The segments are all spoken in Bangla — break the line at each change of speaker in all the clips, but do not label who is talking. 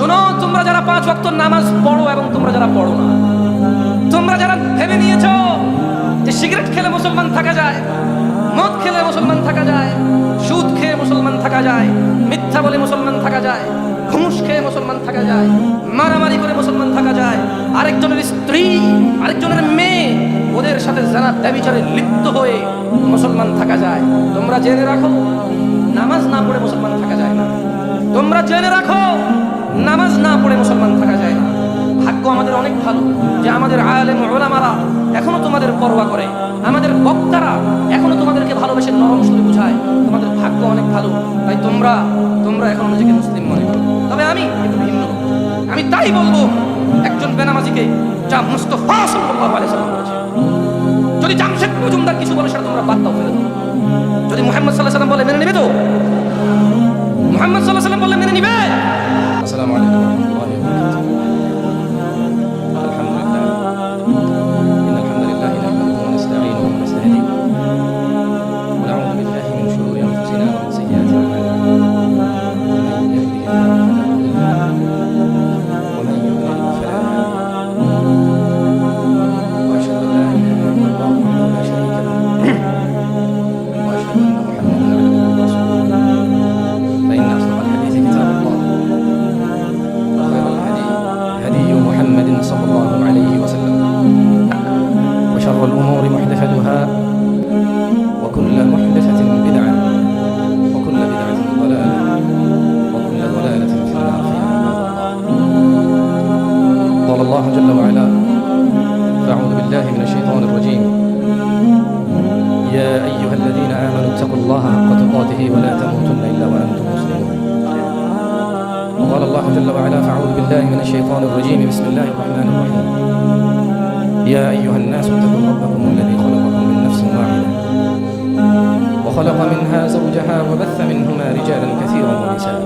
শোনো, তোমরা যারা 5 ওয়াক্ত নামাজ পড়ো এবং তোমরা যারা পড়ো না, তোমরা যারা ভেবে নিয়েছো যে সিগারেট খেলে মুসলমান থাকা যায়, মদ খেলে মুসলমান থাকা যায়, সুদ খেয়ে মুসলমান থাকা যায়, মিথ্যা বলে মুসলমান থাকা যায়, ঘুষ খেয়ে মুসলমান থাকা যায়, মারামারি করে মুসলমান থাকা যায়, আরেকজনের স্ত্রী আরেকজনের মেয়ে ওদের সাথে যারা ব্যভিচারে লিপ্ত হয়ে মুসলমান থাকা যায়, তোমরা জেনে রাখো নামাজ না পড়ে মুসলমান থাকা যায় না। তোমরা জেনে রাখো নামাজ না পড়ে মুসলমান থাকা যায় না। ভাগ্য আমাদের অনেক ভালো যে আমাদের আলেম ওলামারা এখনো তোমাদের পরোয়া করে, আমাদের বক্তারা এখনো তোমাদেরকে ভালোবেসে নরম সুরে বুঝায়। তোমাদের ভাগ্য অনেক ভালো, তাই তোমরা এখন নিজেকে মুসলিম মনে করো। তবে আমি একটু ভিন্ন, আমি তাই বলবো একজন বেনামাজিকে যা মুস্তাফা সাল্লাল্লাহু আলাইহি ওয়াসাল্লাম বলেছে। যদি জামশেদ মজুমদার কিছু বলে সেটা তোমরা বাদ দাও, ফেলে দাও। যদি মুহাম্মদ সাল্লাল্লাহু আলাইহি ওয়াসাল্লাম বলে মেনে নেবে তো? মুহাম্মদ সাল্লাল্লাহু আলাইহি ওয়াসাল্লাম বলে মেনে নিবে? আসসালামু আলাইকুম ওয়া রাহমাতুল্লাহি ওয়া বারাকাতুহু। الله جل وعلا فأعوذ بالله من الشيطان الرجيم يا أيها الذين آمنوا اتقوا الله حق تقاته ولا تموتن إلا وأنتم مسلمون. وقال الله جل وعلا فأعوذ بالله من الشيطان الرجيم بسم الله الرحمن الرحيم يا أيها الناس اتقوا ربكم الذي خلقكم من نفس واحدة وخلق منها زوجها وبث منهما رجالا كثيرا ونساء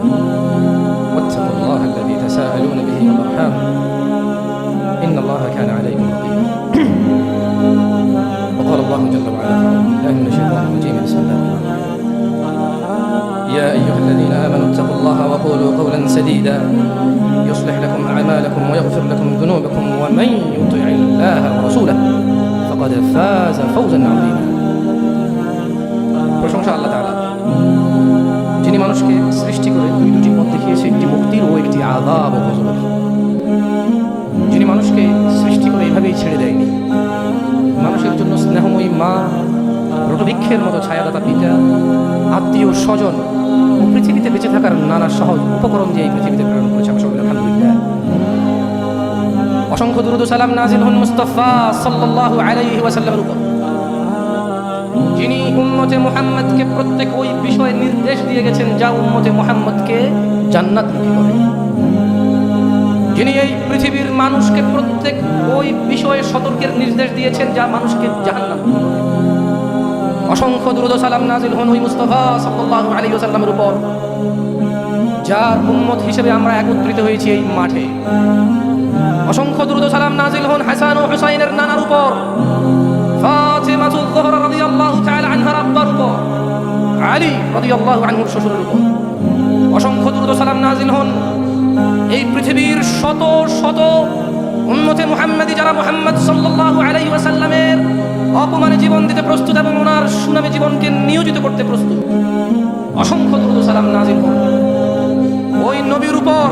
واتقوا الله الذي تساءلون به والأرحام إن الله كان عليكم رقيبا. وقال الله جل وعلا فأعوذ بالله من الشيطان الرجيم بسم الله الرحمن الرحيم يا أيها الذين آمنوا اتقوا الله وقولوا قولا سديدا يصلح لكم أعمالكم ويغفر لكم ذنوبكم ومن يطع الله ورسوله فقد فاز فوزا عظيما. প্রশংসা আল্লাহ তাআলা, যিনি মানুষকে সৃষ্টি করে দুটি পথ দেখিয়েছে, একটি মুক্তির ও একটি আযাব ও গজবের। যিনি মানুষকে সৃষ্টি করে এভাবেই ছেড়ে দেয়নি, মানুষের জন্য স্নেহময়ী মা, বটবৃক্ষের মতো ছায়াদাতা পিতা, আত্মীয় স্বজন ও পৃথিবীতে বেঁচে থাকার নানা সহজ উপকরণ দিয়ে এই পৃথিবীতে প্রেরণ করেছে। আলহামদুলিল্লাহ। অসংখ্য দুরূদ ও সালাম নাযিল হন মুস্তাফা সাল্লাল্লাহু আলাইহি ওয়াসাল্লামের উপর, যিনি উম্মতে মুহাম্মদকে প্রত্যেক ওই বিষয়ে নির্দেশ দিয়ে গেছেন যা উম্মতে মুহাম্মদকে জান্নাতমুখী করে, যিনি এই পৃথিবীর মানুষকে প্রত্যেক ওই বিষয়ে সতর্কের নির্দেশ দিয়েছেন যা মানুষকে জাহান্নামমুখী করে। অসংখ্য দুরূদ ও সালাম নাযিল হন ওই মুস্তাফা সাল্লাল্লাহু আলাইহি ওয়াসাল্লামের উপর, যার উম্মত হিসেবে আমরা একত্রিত হয়েছি এই মাঠে। অসংখ্য দুরূদ ও সালাম নাযিল হন হাসান ও হুসাইনের নানার উপর, ফাতিমাতুল যহরা রাদিয়াল্লাহু তাআলা আনহার আব্বার উপর, আলী রাদিয়াল্লাহু আনহুর শ্বশুরের উপর। অসংখ্য দুরূদ ও সালাম নাযিল হন এই পৃথিবীর শত শত উম্মতে মুহাম্মাদি যারা মুহাম্মদ সাল্লাল্লাহু আলাইহি ওয়াসাল্লামের অপমানে জীবন দিতে প্রস্তুত এবং ওনার সুনামে জীবনকে নিয়োজিত করতে প্রস্তুত। অসংখ্য দুরূদ ও সালাম নাযিল হন ওই নবীর উপর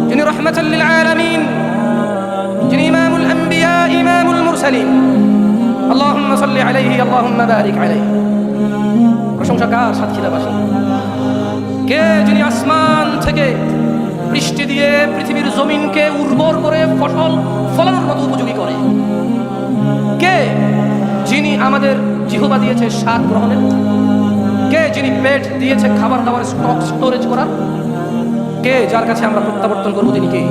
যিনি রাহমাতাল লিল আলামিন, যিনি ইমামুল আম্বিয়া ইমামুল মুরসালিন। আল্লাহুম্মা সাল্লি আলাইহি আল্লাহুম্মা বারিক আলাইহি। প্রশংসা কার? সাতক্ষীরাবাসী। কে যিনি আসমান থেকে বৃষ্টি দিয়ে পৃথিবীর জমিনকে উর্বর করে ফসল ফলানোর মতো উপযোগী করে? কে যিনি আমাদের জিহ্বা দিয়েছে স্বাদ গ্রহণের? কে যিনি পেট দিয়েছে খাবার দাবার স্টোরেজ করার? কে যার কাছে আমরা প্রত্যাবর্তন করবো? তিনি কে?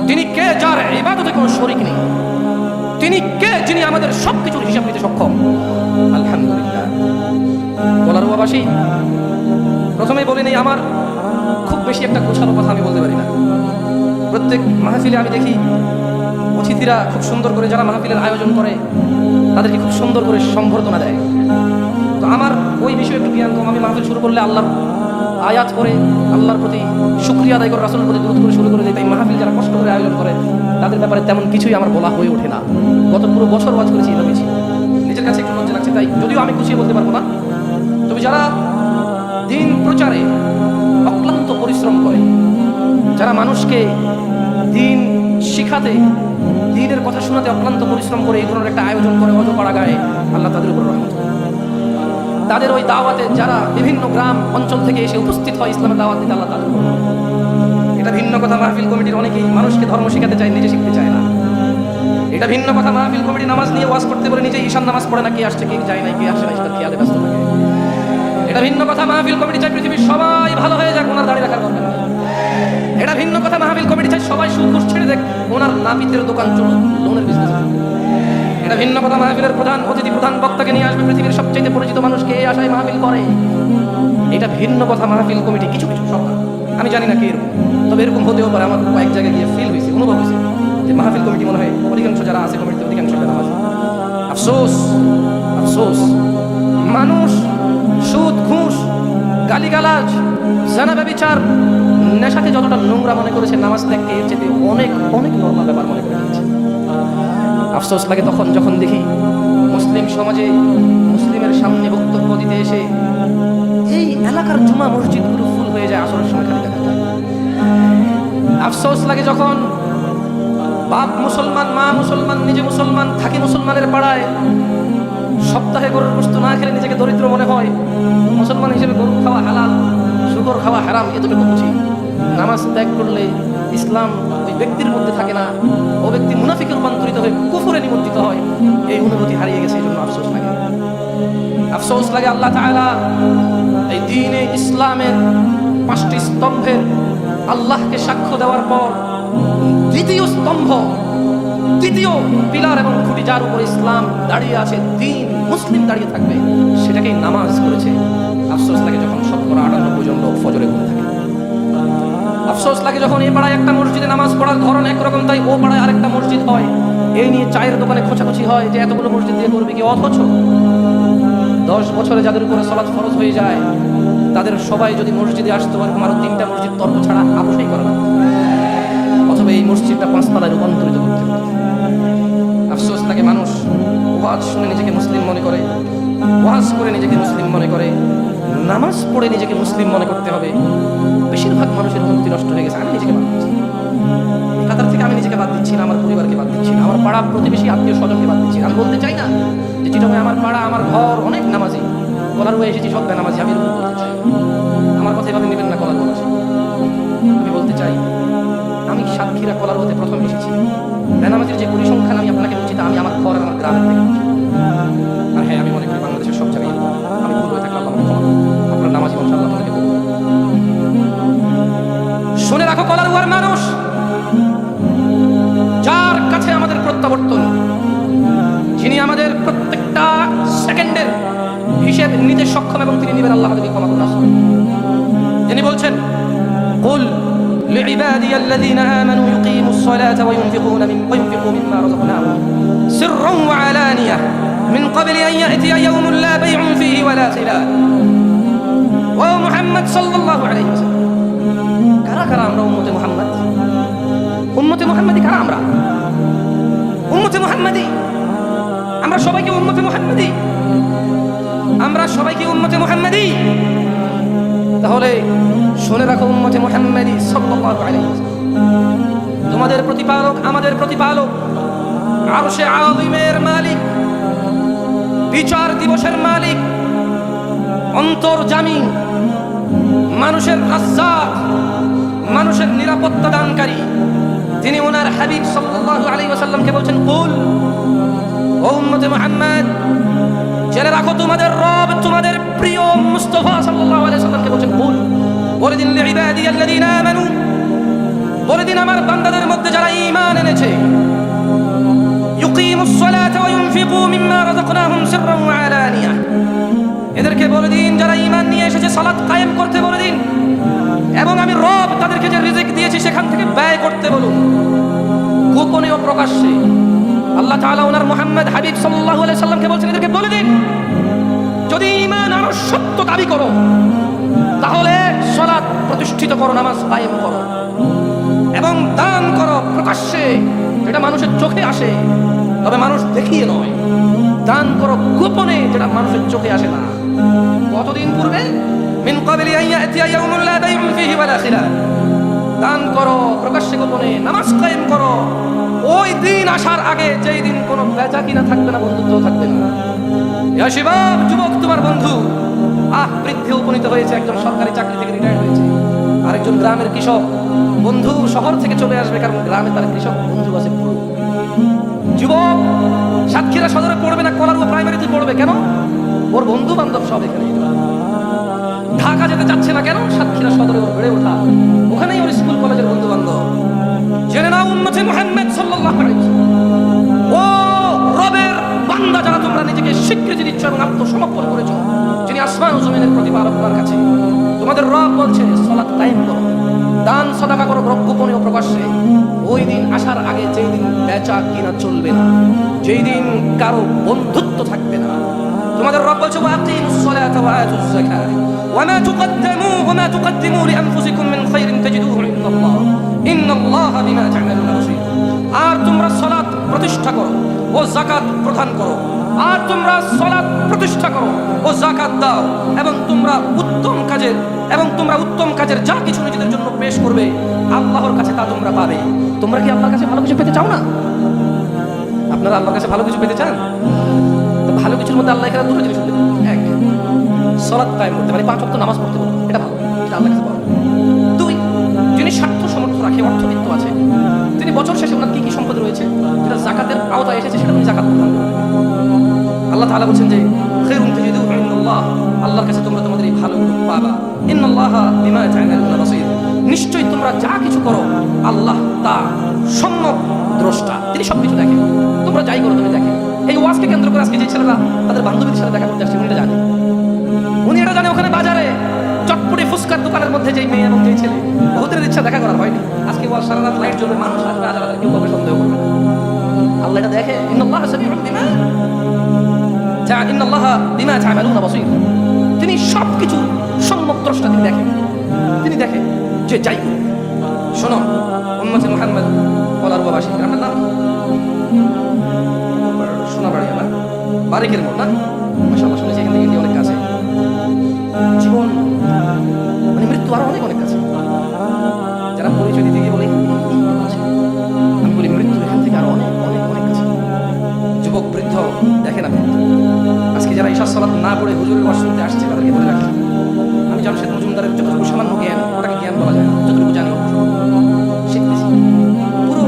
তিনি কে যার ইবাদতে কোনো শরীক নেই? তিনি কে যিনি আমাদের সবকিছুর হিসাব নিতে সক্ষম? আলহামদুলিল্লাহ। বলার বাবাসী, প্রথমেই বলি নেই, আমার খুব বেশি একটা গোছানো কথা আমি বলতে পারি না। প্রত্যেক মাহফিলে আমি দেখি অতিথিরা খুব সুন্দর করে, যারা মাহফিলের আয়োজন করে তাদেরকে খুব সুন্দর করে সম্বর্ধনা দেয়। তো আমার ওই বিষয়ে একটু জ্ঞান কম। আমি মাহফিল শুরু করলে আয়াত করে আল্লাহর প্রতি শুকরিয়া আদায় করে রাসূলের প্রতি দরুদ করে শুরু করে দেয়। তাই মাহফিল যারা কষ্ট করে আয়োজন করে তাদের ব্যাপারে তেমন কিছুই আমার বলা হয়ে ওঠে না। গত পুরো বছর ওয়াজ করেছি, এভাবেই ছিল। নিজের কাছে একটু লজ্জা লাগছে, তাই যদিও আমি গুছিয়ে বলতে পারবো না, তবে যারা দিন প্রচারে অক্লান্ত পরিশ্রম করে, যারা মানুষকে দিন শিখাতে, দিনের কথা শোনাতে অক্লান্ত পরিশ্রম করে এই ধরনের একটা আয়োজন করে অজপাড়া গায়ে, আল্লাহ তাদের উপর রহমত। তাদের ওই দাওয়াতে যারা বিভিন্ন গ্রাম অঞ্চল থেকে এসে উপস্থিত হয় ইসলামের দাওয়াত দিতে, আল্লাহ তাদের উপর রহমত। এটা ভিন্ন কথা, মাহফিল কমিটির অনেকেই মানুষকে ধর্ম শেখাতে চায়, নিজে শিখতে চায় না। এটা ভিন্ন কথা, মাহফিল কমিটি নামাজ নিয়ে ওয়াজ করতে বলে নিজে ঈশান নামাজ পড়ে না, কে আসছে কে যায় না, কে আসে না সেটা খেয়ালে ব্যস্ত থাকে। এটা ভিন্ন কথা, মাহফিল কমিটি চায় পৃথিবীর সবাই ভালো হয়ে যাক, ওনার দাঁড়িয়ে রাখার দরকার নেই। এটা ভিন্ন কথা, মাহফিল কমিটি চায় সবাই সুদ ছেড়ে দেখ, ওনার নাপিতের দোকান চলুক, লোনের বিজনেস চলুক। এটা ভিন্ন কথা, মাহফিলের প্রধান অতিথি প্রধান বক্তাকে নিয়ে আসবে পৃথিবীর সবচেয়ে পরিচিত মানুষকে, এই আশায় মাহফিল করে। এটা ভিন্ন কথা, মাহফিল কমিটি কিছু কিছু সরকার, আমি জানি না কে এরকম, তবে এরকম হতেও পারে। আমার কয়েক জায়গায় গিয়ে ফিল হয়েছে, অনুভব হয়েছে যে মাহফিল কমিটি মনে হয় অধিকাংশ যারা আছে কমিটিতে অধিকাংশ নামাজ। আফসোস আফসোস, মানুষ সুদ ঘুষ গালিগালাজ জানা ব্যভিচার নেশাকে যতটা নোংরা মনে করেছে, নামাজ ত্যাগকে এর চেয়ে অনেক অনেক নরমাল ব্যাপার মনে করে নিয়েছে। আফসোস লাগে তখন যখন দেখি মুসলিম সমাজে মুসলিমের সামনে বক্তব্য দিতে এসে এই এলাকার জুমা মসজিদগুলো ফুল হয়ে যায়, আসরের সময় খালি দেখা যায়। আফসোস লাগে যখন বাপ মুসলমান, মা মুসলমান, নিজে মুসলমান, থাকি মুসলমানের পাড়ায়, সপ্তাহে গরুর গোশত না খেলে নিজেকে দরিদ্র মনে হয়। মুসলমান হিসেবে গরু খাওয়া হালাল, শুকর খাওয়া হারাম, এতটুকু বুঝি। নামাজ ত্যাগ করলে ইসলাম ওই ব্যক্তির মধ্যে থাকে না, ও ব্যক্তি মুনাফিকে রূপান্তরিত হয়ে কুফরে নিমজ্জিত হয়। এই অনুভূতি হারিয়ে গেছে, এই জন্য আফসোস লাগে। আফসোস লাগে আল্লাহ তাআলা এই দ্বীনে ইসলামের 5টি স্তম্ভের আল্লাহকে সাক্ষ্য দেওয়ার পর দ্বিতীয় স্তম্ভ, দ্বিতীয় পিলার এবং খুঁটি যার উপর ইসলাম দাঁড়িয়ে আছে, দ্বীন মুসলিম দাঁড়িয়ে থাকবে, সেটাকেই নামাজ করেছে। আফসোস লাগে যখন 98% জন লোক ফজরে ঘুরে থাকে। আফসোস লাগে যখন এই পাড়ায় একটা মসজিদে নামাজ পড়ার ধরন একরকম, তাই ও পাড়ায় আরেকটা মসজিদ হয়। এই নিয়ে চায়ের দোকানে খোঁচাখুচি হয় যে এতগুলো মসজিদ দিয়ে করবে কি। অথচ 10 বছরে যাদের উপরে সালাত ফরজ হয়ে যায়, তাদের সবাই যদি মসজিদে আসতে পারে, আরো 3টা মসজিদ তর্ক ছাড়া আপোষই করে না, অথবা এই মসজিদটা 5 তলায় রূপান্তরিত করতে হবে। আফসোস লাগে মানুষ ওয়াজ শুনে নিজেকে মুসলিম মনে করে, ওয়াজ করে নিজেকে মুসলিম মনে করে, নামাজ পড়ে নিজেকে মুসলিম মনে করতে হবে। বেশিরভাগ মানুষের অনুভূতি নষ্ট হয়ে গেছে। আমি নিজেকে বাদ দিচ্ছি, কাতার থেকে আমি নিজেকে বাদ দিচ্ছি না, আমার পরিবারকে বাদ দিচ্ছি না, আমার পাড়া প্রতিবেশী আত্মীয় স্বজনকে বাদ দিচ্ছি। আমি বলতে চাই না যে চিটাগাং আমার পাড়া, আমার ঘর অনেক নামাজি, কলার হয়ে এসেছি সব বেনামাজি, আমি এরকম বলতে চাই। আমার কথা এভাবে নেবেন না কলার বলাসী। আমি বলতে চাই আমি সাতক্ষীরা কলার হতে প্রথম এসেছি। বেনামাজির যে পরিসংখ্যান আমি আপনাকে বলছি, তা আমি আমার ঘর আর আমার গ্রামের থেকে বলছি। আর হ্যাঁ, আমি মনে করি বাংলাদেশের সব জায়গায় আমি ভুল হয়ে থাকলে আল্লাহ আমাকে ক্ষমা করুন। আপনার নামাজি মানুষ আল্লাহ আপনাকে বলুন। শুনে রাখো, কলারওয়ার মানুষ যার কাছে আমাদের প্রত্যাবর্তন, যিনি আমাদের প্রত্যেকটা সেকেন্ডের হিসেব নিতে সক্ষম এবং তিনি নিবেন, আল্লাহ আমাদেরকে ক্ষমা করুন। যিনি বলছেন কুল লিইবাদিই আল্লাযীনা আমানু ইউকিমুস সালাতা ওয়া ইউনফিকু মিম্মা রাযাকনাহুম সিররান ওয়া আলানিয়াহ মিন ক্বাবলি আন ইয়াতিয়া ইয়াওমুন লা বাইউন ফীহি ওয়া লা খিলাল। ও মুহাম্মদ সাল্লাল্লাহু আলাইহি ওয়াসাল্লাম, কারা কারা আমরা উম্মতে মুহাম্মদ? উম্মতে মুহাম্মদি কারা আমরা? উম্মতে মুহাম্মদি আমরা সবাই কি উম্মতে মুহাম্মদি? আমরা সবাই কি উম্মতে মুহাম্মদি? তাহলে শুনে রাখো, উম্মতে মুহাম্মদি সাল্লাল্লাহু আলাইহি ওয়াসাল্লাম তোমাদের প্রতিপালক, আমাদের প্রতিপালক, আরশে আযীমের মালিক, বিচার দিবসের মালিক, অন্তর্যামী, মানুষের রাজ্জাক, মানুষের নিরাপত্তা দানকারী। তিনি ওনার হাবিব সাল্লাল্লাহু আলাইহি ওয়াসাল্লামকে বলছেন কুল, ও উম্মতে মুহাম্মদ জেনে রাখো তোমাদের রব, তোমাদের প্রিয় মুস্তাফা সাল্লাল্লাহু আলাইহি ওয়াসাল্লামকে বলছেন কুল, বলে দিন লিইবাদিই আল্লাযীনা আমানু, বলে দিন আমার বান্দাদের মধ্যে যারা ঈমান এনেছে, ইউকিমুস সালাতা ওয়া ইউনফিকু মিম্মা রাযাকনাহুম সিররান ওয়া আলানিয়াহ, এদেরকে বলে দিন যারা ঈমান নিয়ে এসেছে সালাত কায়েম করতে বলে দিন, এবং আমি রব তাদেরকে যে রিজিক দিয়েছি সেখান থেকে ব্যয় করতে বলুন, গোপনে ও প্রকাশ্যে। আল্লাহ তাআলা ওনার মুহাম্মদ হাবিব সাল্লাল্লাহু আলাইহি সাল্লামকে বলছেন এদেরকে বলে দিন, যদি ঈমান আর সত্য দাবি করো তাহলে সালাত প্রতিষ্ঠিত করো, নামাজ কায়েম করো এবং দান করো প্রকাশ্যে, যেটা মানুষের চোখে আসে তবে মানুষ দেখিয়ে নয়। দান করো গোপনে, যেটা মানুষের চোখে আসে না। কতদিন পূর্বে? মিন ক্বাবলি আন ইয়াতিয়া ইয়াউমুন লা বাইউন ফীহি ওয়ালা খিলাল। দান করো প্রকাশ্যে গোপনে, নামাজ কায়েম করো ওই দিন আসার আগে, যেই দিন কোনো বেচা কিনা থাকবে না, বন্ধুত্ব থাকবে না। ইয়া শিবাব, যুবক তোমার বন্ধু বৃদ্ধে উপনীত হয়েছে, একজন সরকারি চাকরি থেকে রিটায়ার হয়েছে, আরেকজন গ্রামের কৃষক বন্ধু শহর থেকে চলে আসবে, কারণ গ্রামে তার কৃষক বন্ধু আছে। যুবক সাতক্ষীরা সদরে পড়বে না, কলারুয়া প্রাইমারিতে পড়বে, কেন? ওর বন্ধু বান্ধব সব এখানে। ঢাকা যেতে চাচ্ছে না, কেন? সাতক্ষীরা সদরে ওর বেড়ে ওঠা, ওখানেই ওর স্কুল কলেজের বন্ধু বান্ধব। জেনে নাও উম্মতে মুহাম্মদ সাল্লাল্লাহু আলাইহি ওয়াসাল্লাম, ও রবের বান্দা যারা তোমরা নিজেকে স্বীকৃতি দিচ্ছ এবং আত্মসমর্পণ করেছো যিনি আসমান ও জমিনের প্রতিপালক, তার কাছে তোমাদের রব বলছে সালাত কায়েম করো, দান সদাকা করো গোপনে ও প্রকাশ্যে। ওই দিন আসার আগে, যেই দিন বেচা কিনা চলবে না, যেই দিন কারো বন্ধুত্ব থাকবে না। তোমাদের রব বলছে ওয়াকিমুস সালাতা ওয়া আতুজ যাকাত ওয়া মা তুকদ্দিমু লিআনফুসিকুম মিন খায়রিন তাজিদুহু ইনদাল্লাহ ইন্নাল্লাহা বিমা তা'মালুনা বাসীর। আর তোমরা সালাত প্রতিষ্ঠা করো ও যাকাত প্রদান করো, আর তোমরা সালাত প্রতিষ্ঠা করো ও যাকাত দাও, এবং তোমরা উত্তম কাজের যা কিছু নিজেদের জন্য পেশ করবে আল্লাহর কাছে তা তোমরা পাবে। তোমরা কি আল্লাহর কাছে ভালো কিছু পেতে চাও না? আপনারা আল্লাহর কাছে ভালো কিছু পেতে চান? তো ভালো কিছুর মধ্যে আল্লাহ এখানে দুটো জিনিস দিবেন। এক, সালাত কায়েম করতে, মানে 5 ওয়াক্ত নামাজ পড়তে পারো, এটা ভালো, এটা আল্লাহর কাছে পাওয়া। 2, যিনি স্বার্থ সমর্থ রাখে, অর্থবিত্ত আছে, তিনি বছর শেষে ওনার কি কি সম্পদ রয়েছে যেটা যাকাতের আওতায় এসেছে, সেটা তিনি যাকাত প্রদান করবেন। আল্লাহ তাআলা বলেন যে খায়রুন তাজিদুহু ইনদাল্লাহ, আল্লাহর কাছে তোমরা তোমাদের এই ভালো পাবা। ইন্নাল্লাহা বিমা তা'মালুনা বাসীর, নিশ্চয়ই তোমরা যা কিছু করো আল্লাহ তা সম্যক দ্রষ্টা, তিনি সবকিছু দেখেন। তোমরা যাই করো তুমি দেখেন। এই ওয়াজকে কেন্দ্র করে আজকে যে ছেলেরা তাদের বান্ধবীদের সাথে দেখা করতে আসছে, উনি এটা জানে, ওখানে বাজারে চটপটি ফুচকার দোকানের মধ্যে যেই মেয়ে এবং যেই ছেলে, ওদের ইচ্ছা দেখা করার হয়নি। আজকে ওয়াজ সারা রাত লাইট জ্বলবে, মানুষ আসবে, হাজার হাজার, কেউ কাউকে সন্দেহ করবে না। আল্লাহ এটা দেখে। ইন্নাল্লাহা সামিউন বিমা তা'মালুনা বাসীর, তিনি সবকিছু সম্যক দ্রষ্টা, তিনি দেখেন যে যাই করুন। শোনো উম্মতে মুহাম্মদ কলারুয়াবাসী, আপনার নাম সোনাবাড়ি না বারিকের মোড় না? মাশাআল্লাহ, শুনেছি এখান থেকে অনেক কাছে। জীবন মানে মৃত্যু আরো অনেক কাছে। যারা পরিচয় দিতে গিয়ে বলে আমি বলি মৃত্যু এখান থেকে আরো অনেক কাছে। যুবক বৃদ্ধ দেখেন, আপনি আজকে যারা ঈশার সালাত না পড়ে হুজুরের ওয়াজ শুনতে আসছে, তাদেরকে বলে রাখি, আমি জামশেদ মজুমদারের যতটুকু সামান্য জ্ঞান, ওটাকে জ্ঞান বলা যায় না, যতটুকু জানি শিখতেছি, পুরো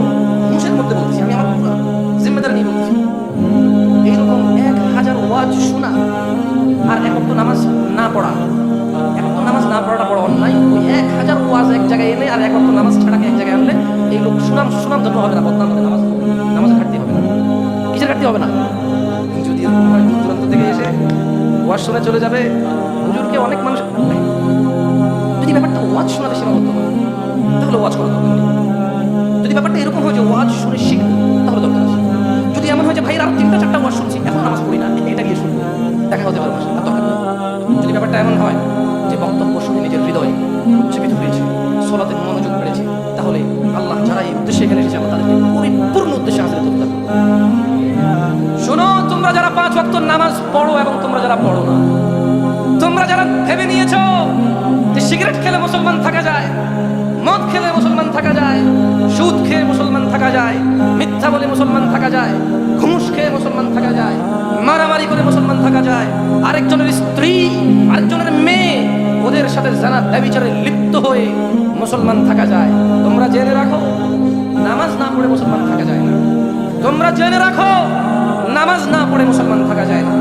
মুখের মধ্যে বলতেছি, আমি আমার পুরো জিম্মেদারি নিয়ে বলতেছি। এইরকম 1000 ওয়াজ শোনা আর 1 ওয়াক্ত নামাজ না পড়া, 1 ওয়াক্ত নামাজ না পড়াটা বড় অন্যায়। ওই 1000 ওয়াজ এক জায়গায় এনে আর 1 ওয়াক্ত নামাজ ছাড়াকে এক জায়গায় আনলে এই লোক সুনাম জন্য হবে না, বদনাম হবে, নামাজের ঘাটতি হবে না, কিসের ঘাটতি হবে না। যদি দূর দূরান্ত থেকে এসে ওয়াজ শুনে চলে যাবে, হুজুরকে অনেক মানুষ, যদি ব্যাপারটা ওয়াজ শোনাতে সীমাবদ্ধ হয় তাহলে ওয়াজ করা দরকার নেই। যদি ব্যাপারটা এরকম হয় যে ওয়াজ শুনে শিখবে, তাহলে দরকার আছে। যদি এমন হয় যে ভাই আর 3টা-4টা ওয়াজ শুনছি, এখন নামাজ পড়ি না, এটা গিয়ে শুনবো, দেখা হতে পারে, তার দরকার নেই। যদি ব্যাপারটা এমন হয় যে বক্তব্য শুনে নিজের হৃদয় উজ্জীবিত হয়েছে, সালাতের মনোযোগ বেড়েছে, তাহলে আল্লাহ যারা এই উদ্দেশ্যে এখানে এসেছে, আল্লাহ তাদেরকে পরিপূর্ণ উদ্দেশ্যে হাসিল করতে পারবে। শোনো, তোমরা যারা 5 ওয়াক্ত নামাজ পড়ো এবং তোমরা যারা পড়ো না, তোমরা যারা ভেবে নিয়েছো যে সিগারেট খেলে মুসলমান থাকা যায়, মদ খেলে মুসলমান থাকা যায়, সুদ খেয়ে মুসলমান থাকা যায়, মিথ্যা বলে মুসলমান থাকা যায়, ঘুষ খেয়ে মুসলমান থাকা যায়, মারামারি করে মুসলমান থাকা যায়, আরেকজনের স্ত্রী, আরেকজনের মেয়ে, ওদের সাথে জানা ব্যভিচারে লিপ্ত হয়ে মুসলমান থাকা যায়। তোমরা জেনে রাখো, নামাজ না পড়ে মুসলমান থাকা যায় না। তোমরা জেনে রাখো, নামাজ না পড়ে মুসলমান থাকা যায় না।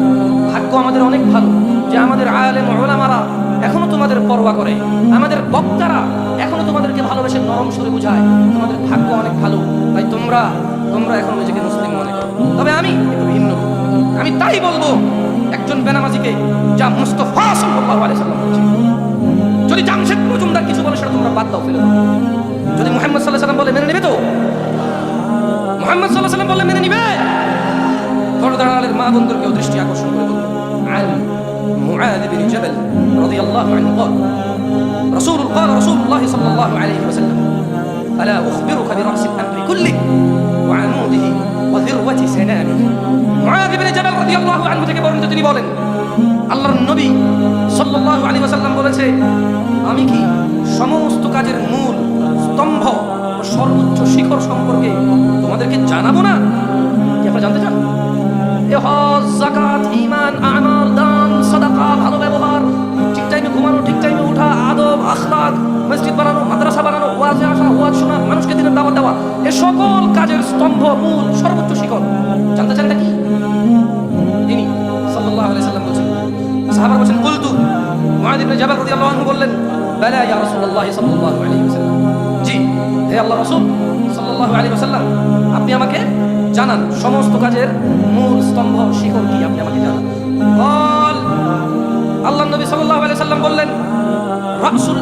ভাগ্য আমাদের অনেক ভালো যে আমাদের আলেম ওলামারা এখনো তোমাদের পরোয়া করে, আমাদের বক্তারা এখনো তোমাদেরকে ভালোবেসে নরম সুরে বুঝায়। তোমাদের ভাগ্য অনেক ভালো, তাই তোমরা এখনো নিজেকে মুসলিম মনে করো। তবে আমি একটু ভিন্ন, আমি তাই বলবো একজন বেনামাজিকে যা মুস্তাফা সাল্লাল্লাহু আলাইহি সাল্লাম বলেছেন। যদি জামশেদ মজুমদার কিছু বলে সেটা তোমরা বাদ দাও, ফেলে দাও। যদি মুহাম্মদ সাল্লাল্লাহু আলাইহি সাল্লাম বলে মেনে নেবে তো? মুহাম্মদ সাল্লাল্লাহু আলাইহি সাল্লাম বলে মেনে নিবে? পর্দার আলের মা বন্ধুদেরকেও দৃষ্টি আকর্ষণ করে বলবো, আন মুআদ বিন জাবাল রাদিয়াল্লাহু আনহু قال رسول الله صلى الله عليه وسلم ألا أخبرك برأس الأمر كله وعموده وذروة سنامه মুআয ইবনে জাবাল রাদিয়াল্লাহু আনহু থেকে বর্ণিত, তিনি বলেন আল্লাহর নবী সাল্লাল্লাহু আলাইহি ওয়াসাল্লাম বলেছে, আমি কি সমস্ত কাজের মূল স্তম্ভ ও সর্বোচ্চ শিখর সম্পর্কে তোমাদেরকে জানাবো না? কি আপনারা জানতে চান? এ হজ, যাকাত, ঈমান, আমাল, দান, সাদাকা, ভালো ব্যবহার, ঠিক টাইমে ঘুমানো, ঠিক টাইমে ওঠা, আদব, আখলাক, মসজিদ বানানো, মাদ্রাসা বানানো, ওয়াজে আসা, ওয়াজ শোনা, মানুষকে দিনের দাওয়াত দেওয়া, এ সকল কাজের স্তম্ভ, মূল, সর্বোচ্চ শিখর জানতে চান নাকি? তিনি সাল্লাল্লাহু আলাইহি ওয়াসাল্লাম বলেছেন, সাহাবা বলেছেন, কুলতু, মুআয ইবনে জাবাল রাদিয়াল্লাহু আনহু বললেন, বালা ইয়া রাসূলুল্লাহ সাল্লাল্লাহু আলাইহি ওয়াসাল্লাম, জি হে আল্লাহর রাসূল সাল্লাল্লাহু আলাইহি ওয়াসাল্লাম, আপনি আমাকে জানান সমস্ত কাজের মূল স্তম্ভ শিখর কি, আপনি আমাকে জানান। বল, আল্লাহর নবী সাল্লাল্লাহু আলাইহি ওয়াসাল্লাম বললেন, রাসুল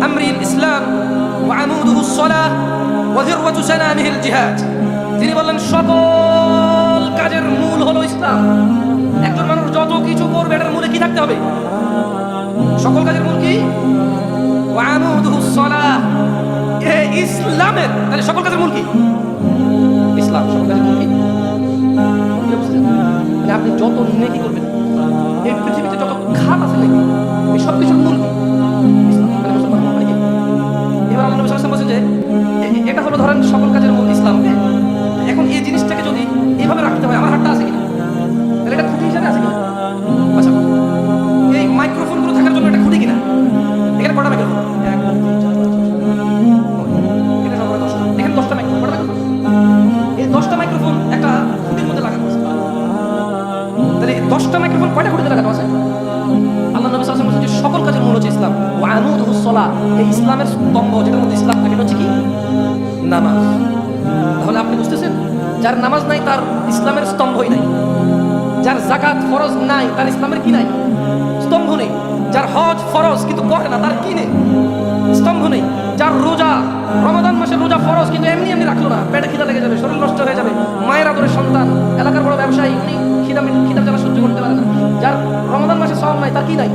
আমরিল ইসলাম ওয়া আমুদুহুস সালাহ ওয়া যিরওয়াতু সানামিহিল জিহাদ। তিনি বললেন সকল কাজের মূল হলো ইসলাম। একজন মানুষ যত কিছু করবে এটার মূলে কি থাকতে হবে? সকল কাজের মূল কি? ওয়া আমুদুহুস সালাহ, এই ইসলামের, তাহলে সকল কাজের মূল কি? ইসলাম। সকল কাজের মূল কি? মানে আপনি যত নেকি করবেন, এই পৃথিবীতে যত খাত আছে নাকি, এই সব কিছুর মূল কি? ইসলাম। মানে মুসলমান মানে কি? এবার আল্লাহ নবী সাল্লাল্লাহু আলাইহি ওয়াসাল্লাম বলেছেন যে এটা হলো ধরেন সকল কাজের মূল ইসলাম। এখন এই জিনিসটাকে যদি এইভাবে রাখতে হয়, আমার হাতটা আছে কিনা, তাহলে এটা খুঁটি হিসাবে আছে কিনা? আচ্ছা, এই মাইক্রোফোনগুলো থাকার জন্য এটা খুঁটি কিনা? এখানে কটা মাইক্রোফোন? এটা সব 10টা। এখানে 10টা মাইক্রোফোন, কটা মাইক্রোফোন? এই 10টা মাইক্রোফোন একটা খুঁটির মধ্যে লাগানো আছে। তাহলে 10টা মাইক্রোফোন কয়টা খুঁটিতে লাগানো আছে? আল্লাহ নবী সাল্লাল্লাহু আলাইহি ওয়াসাল্লাম বলেছেন যে সকল কাজের মূল হচ্ছে ইসলাম। ওয়া আমুদুহুস সালাহ, এই ইসলামের স্তম্ভ যেটার মধ্যে ইসলাম থাকে, এটা হচ্ছে কি? নামাজ। তাহলে আপনি বুঝতেছেন, যার নামাজ নাই তার ইসলামের স্তম্ভই নাই। যার যাকাত ফরজ নাই তার ইসলামের কি নাই? স্তম্ভ নেই। যার হজ ফরজ কিন্তু করে না তার কি নেই? স্তম্ভ নেই। যার রোজা, রমাদান মাসে রোজা ফরজ কিন্তু এমনি এমনি রাখলো না, পেটে খিদা লেগে যাবে, শরীর নষ্ট হয়ে যাবে, মায়ের আদরের সন্তান, এলাকার বড় ব্যবসায়ী, উনি খিদা জ্বালা সহ্য করতে পারে না। যার রমাদান মাসে সওম নাই তার কি নাই?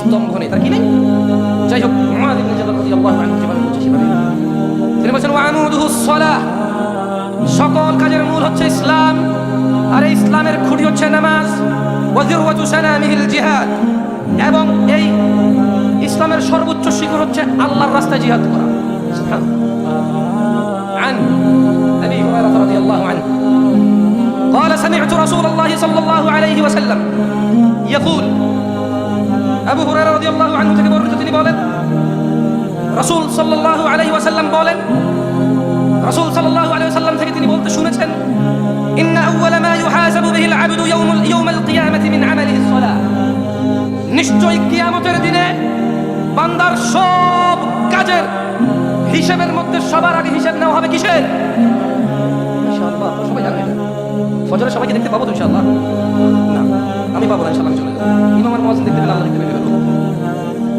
স্তম্ভ নেই, তার কি নেই? যাই হোক, মুআয ইবনে জাবাল রাদিয়াল্লাহু আনহু যেভাবে বলছে সেভাবে তিনি বলেছেন, ওয়া আমুদুহুস সালাহ, সকল কাজের মূল হচ্ছে ইসলাম, আর এই ইসলামের খুঁটি হচ্ছে নামাজ। ওয়া যিরওয়াতু সানামিহিল জিহাদ, এবং এই ইসলামের সর্বোচ্চ শিখর হচ্ছে আল্লাহর রাস্তায় জিহাদ করা। عن أبي هريرة رضي الله عنه قال سمعت رسول الله صلى الله عليه وسلم يقول, আবু হুরায়রা রাদিয়াল্লাহু আনহু থেকে বর্ণিত, তিনি বলেন রাসূল সাল্লাল্লাহু আলাইহি ওয়াসাল্লাম বলেন, রাসূল সাল্লাল্লাহু আলাইহি ওয়াসাল্লাম থেকে তিনি বলতে শুনেছেন, ইন্না আউওয়ালা মা ইউহাসাবু বিহিল আবদু ইয়াউমাল কিয়ামাতি মিন আমালিহিস সালাহ, নিশ্চয়ই কিয়ামতের দিনে বান্দার সব কাজের হিসাবের মধ্যে সবার আগে হিসাব নেওয়া হবে কিসের? ইনশাআল্লাহ। তো সবাই জানেন ফজরে সবাইকে দেখতে পাবো তো ইনশাআল্লাহ? না, আমি পাবো না ইনশাআল্লাহ, আমি চলে যাবো। ইমাম আর মুয়াজ্জিন দেখতে পেলে আল্লাহ দেখতে পেলে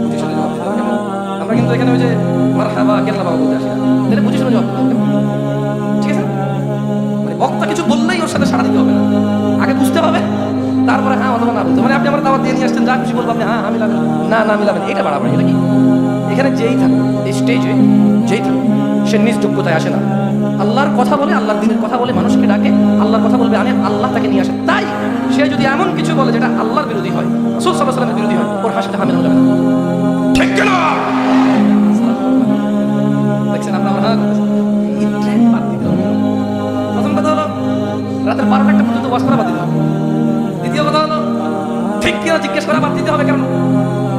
পজিশনে জবাব দিতে হবে। আমরা কিন্তু এখানে ওই যে মারহাবা কেল্লা বাবা বলতে আসি না, তাহলে পজিশনে জবাব দিতে হবে, ঠিক আছে? মানে বক্তা কিছু বললেই ওর সাথে সাড়া দিতে হবে না, আগে বুঝতে হবে, তারপরে হ্যাঁ অথবা না বলতে। মানে আপনি আমার দাওয়াত দিয়ে নিয়ে আসছেন, যা খুশি বলবো আপনি হ্যাঁ আমি লাভেন, না না আমি লাভেন, এটা বাড়াবাড়ি। এটা কি? এখানে যেই থাকুক, এই স্টেজে যেই থাকুক, সে নিজ যোগ্যতায় আসে না। আল্লাহর কথা বলে, আল্লাহর দিনের কথা বলে, মানুষকে ডাকে, আল্লাহর কথা বলবে, আমি আল্লাহ তাকে নিয়ে আসে। তাই সে যদি এমন কিছু বলে যেটা আল্লাহর বিরোধী হয়, রাসূল সাল্লাল্লাহু আলাইহি ওয়াসাল্লামের বিরোধী হয়, ওর হাসিতে হামিল হয়ে যাবে না, ঠিক কিনা? দেখছেন আপনার এই ট্রেন্ড বাদ দিতে হবে। প্রথম কথা হলো রাতের 12টা পর্যন্ত ওয়াজ করা বাদ দিতে হবে। দ্বিতীয় কথা হলো ঠিক কিনা জিজ্ঞেস করা বাদ দিতে হবে, কারণ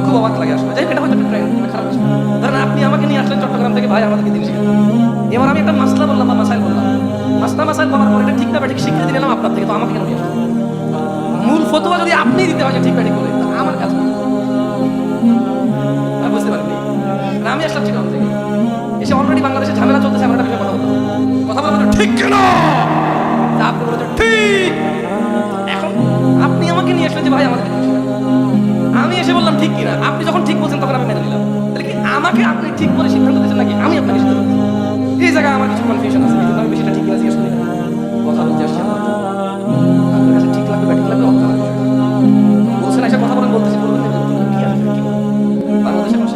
খুব অবাক লাগে আসলে। যাই হোক, এটা হয়তো একটা ট্রেন্ড, খারাপ কিছু। ধরেন আপনি আমাকে নিয়ে আসলেন চট্টগ্রাম থেকে, ভাই আমাদেরকে দিন শিখেন। এবার আমি একটা মাসলা বললাম বা মাসাইল বললাম, মাসাইল বলার পর এটা ঠিক না ঠিক স্বীকৃতি নিলাম আপনার থেকে, তো আমাকে কেন নিয়ে আসলেন? মূল ফতোয়া যদি আপনি দিতে হয় ঠিক ঠিক বলে, আমার কাজ বুঝতে পারেননি। আমি আসলাম ঠিক থেকে, এসে অলরেডি বাংলাদেশে ঝামেলা চলতেছে, আমরা একটা বিষয়ে কথা বলবো ঠিক কেন? আপনি বলেছেন ঠিক। এখন আপনি আমাকে নিয়ে আসলেন যে ভাই আমাদেরকে দিন শিখেন, আমি এসে বললাম ঠিক কিনা, আপনি যখন ঠিক বলছেন তখন আমি মেনে নিলাম। তাহলে কি আমাকে আপনি ঠিক বলে সিদ্ধান্ত দিচ্ছেন নাকি আমি আপনাকে সিদ্ধান্ত দিচ্ছি? এই জায়গায় আমার কিছু কনফিউশন আছে, কিন্তু আমি বেশিটা ঠিক কিনা জিজ্ঞেস করি না, কথা বলতে আসছি। আপনার কাছে ঠিক লাগবে বা ঠিক লাগবে বলছেন, এসে কথা বলেন, বলতেছি, বলবেন কি আসবে কি বাংলাদেশ এখন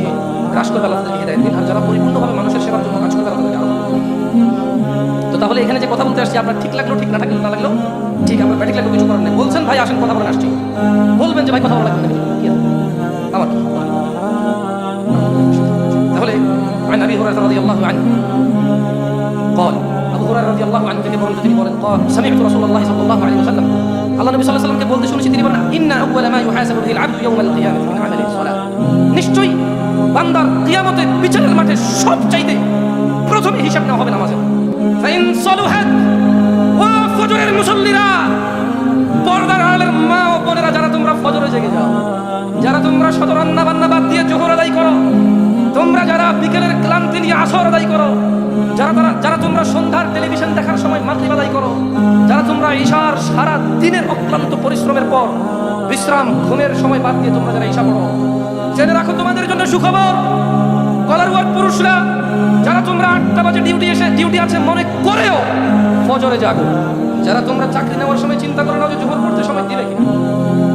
নিয়ে কাজ করবে, আল্লাহ তাদেরকে হিদায়াত দিন। আর যারা পরিপূর্ণভাবে মানুষের সেবার জন্য কাজ করবে, আল্লাহ তাদেরকে আরো তো তাহলে এখানে যে কথা বলতে আসছি, আপনার ঠিক লাগলো ঠিক না লাগলো ঠিক, আপনার ব্যাটিক লাগলো কিছু করার নেই। বলছেন ভাই আসেন কথা বলেন, আসছি বলবেন যে ভাই কথা বলা লাগবে না, কি আমার কি। তাহলে عن أبي هريرة رضي الله عنه قال أبو هريرة رضي الله عنه থেকে বলেন, তিনি বলেন قال سمعت رسول الله صلى الله عليه وسلم, আল্লাহ নবী সাল্লাল্লাহু আলাইহি ওয়াসাল্লামকে বলতে শুনেছি, তিনি বলেন إن أول ما يحاسب به العبد يوم القيامة من عمله الصلاة, নিশ্চয়ই বান্দার কিয়ামতের বিচারের মাঠে সবচাইতে প্রথমে হিসাব নেওয়া হবে নামাজের। فإن صلحت, ও ফজরের মুসল্লিরা, পর্দার আড়ালের মা ও বোনেরা, যারা তোমরা ফজরে জেগে যাও, যারা তোমরা শত রান্না বান্না বাদ দিয়ে জোহর আদায় করো, তোমরা যারা বিকেলের ক্লান্তি নিয়ে আসর আদায় করো, যারা তোমরা সন্ধ্যার টেলিভিশন দেখার সময় মাগরিব আদায় করো, যারা তোমরা ঈশার সারা দিনের অক্লান্ত পরিশ্রমের পর বিশ্রাম ঘুমের সময় বাদ দিয়ে তোমরা যারা ঈশা পড়ো, জেনে রাখো তোমাদের জন্য সুখবর। কলারওয়ার পুরুষরা, যারা তোমরা 8টা বাজে ডিউটি আছে মনে করেও ফজরে জাগো, যারা তোমরা চাকরি নেওয়ার সময় চিন্তা করো না যে জোহর পড়তে সময় দিবে কিনা,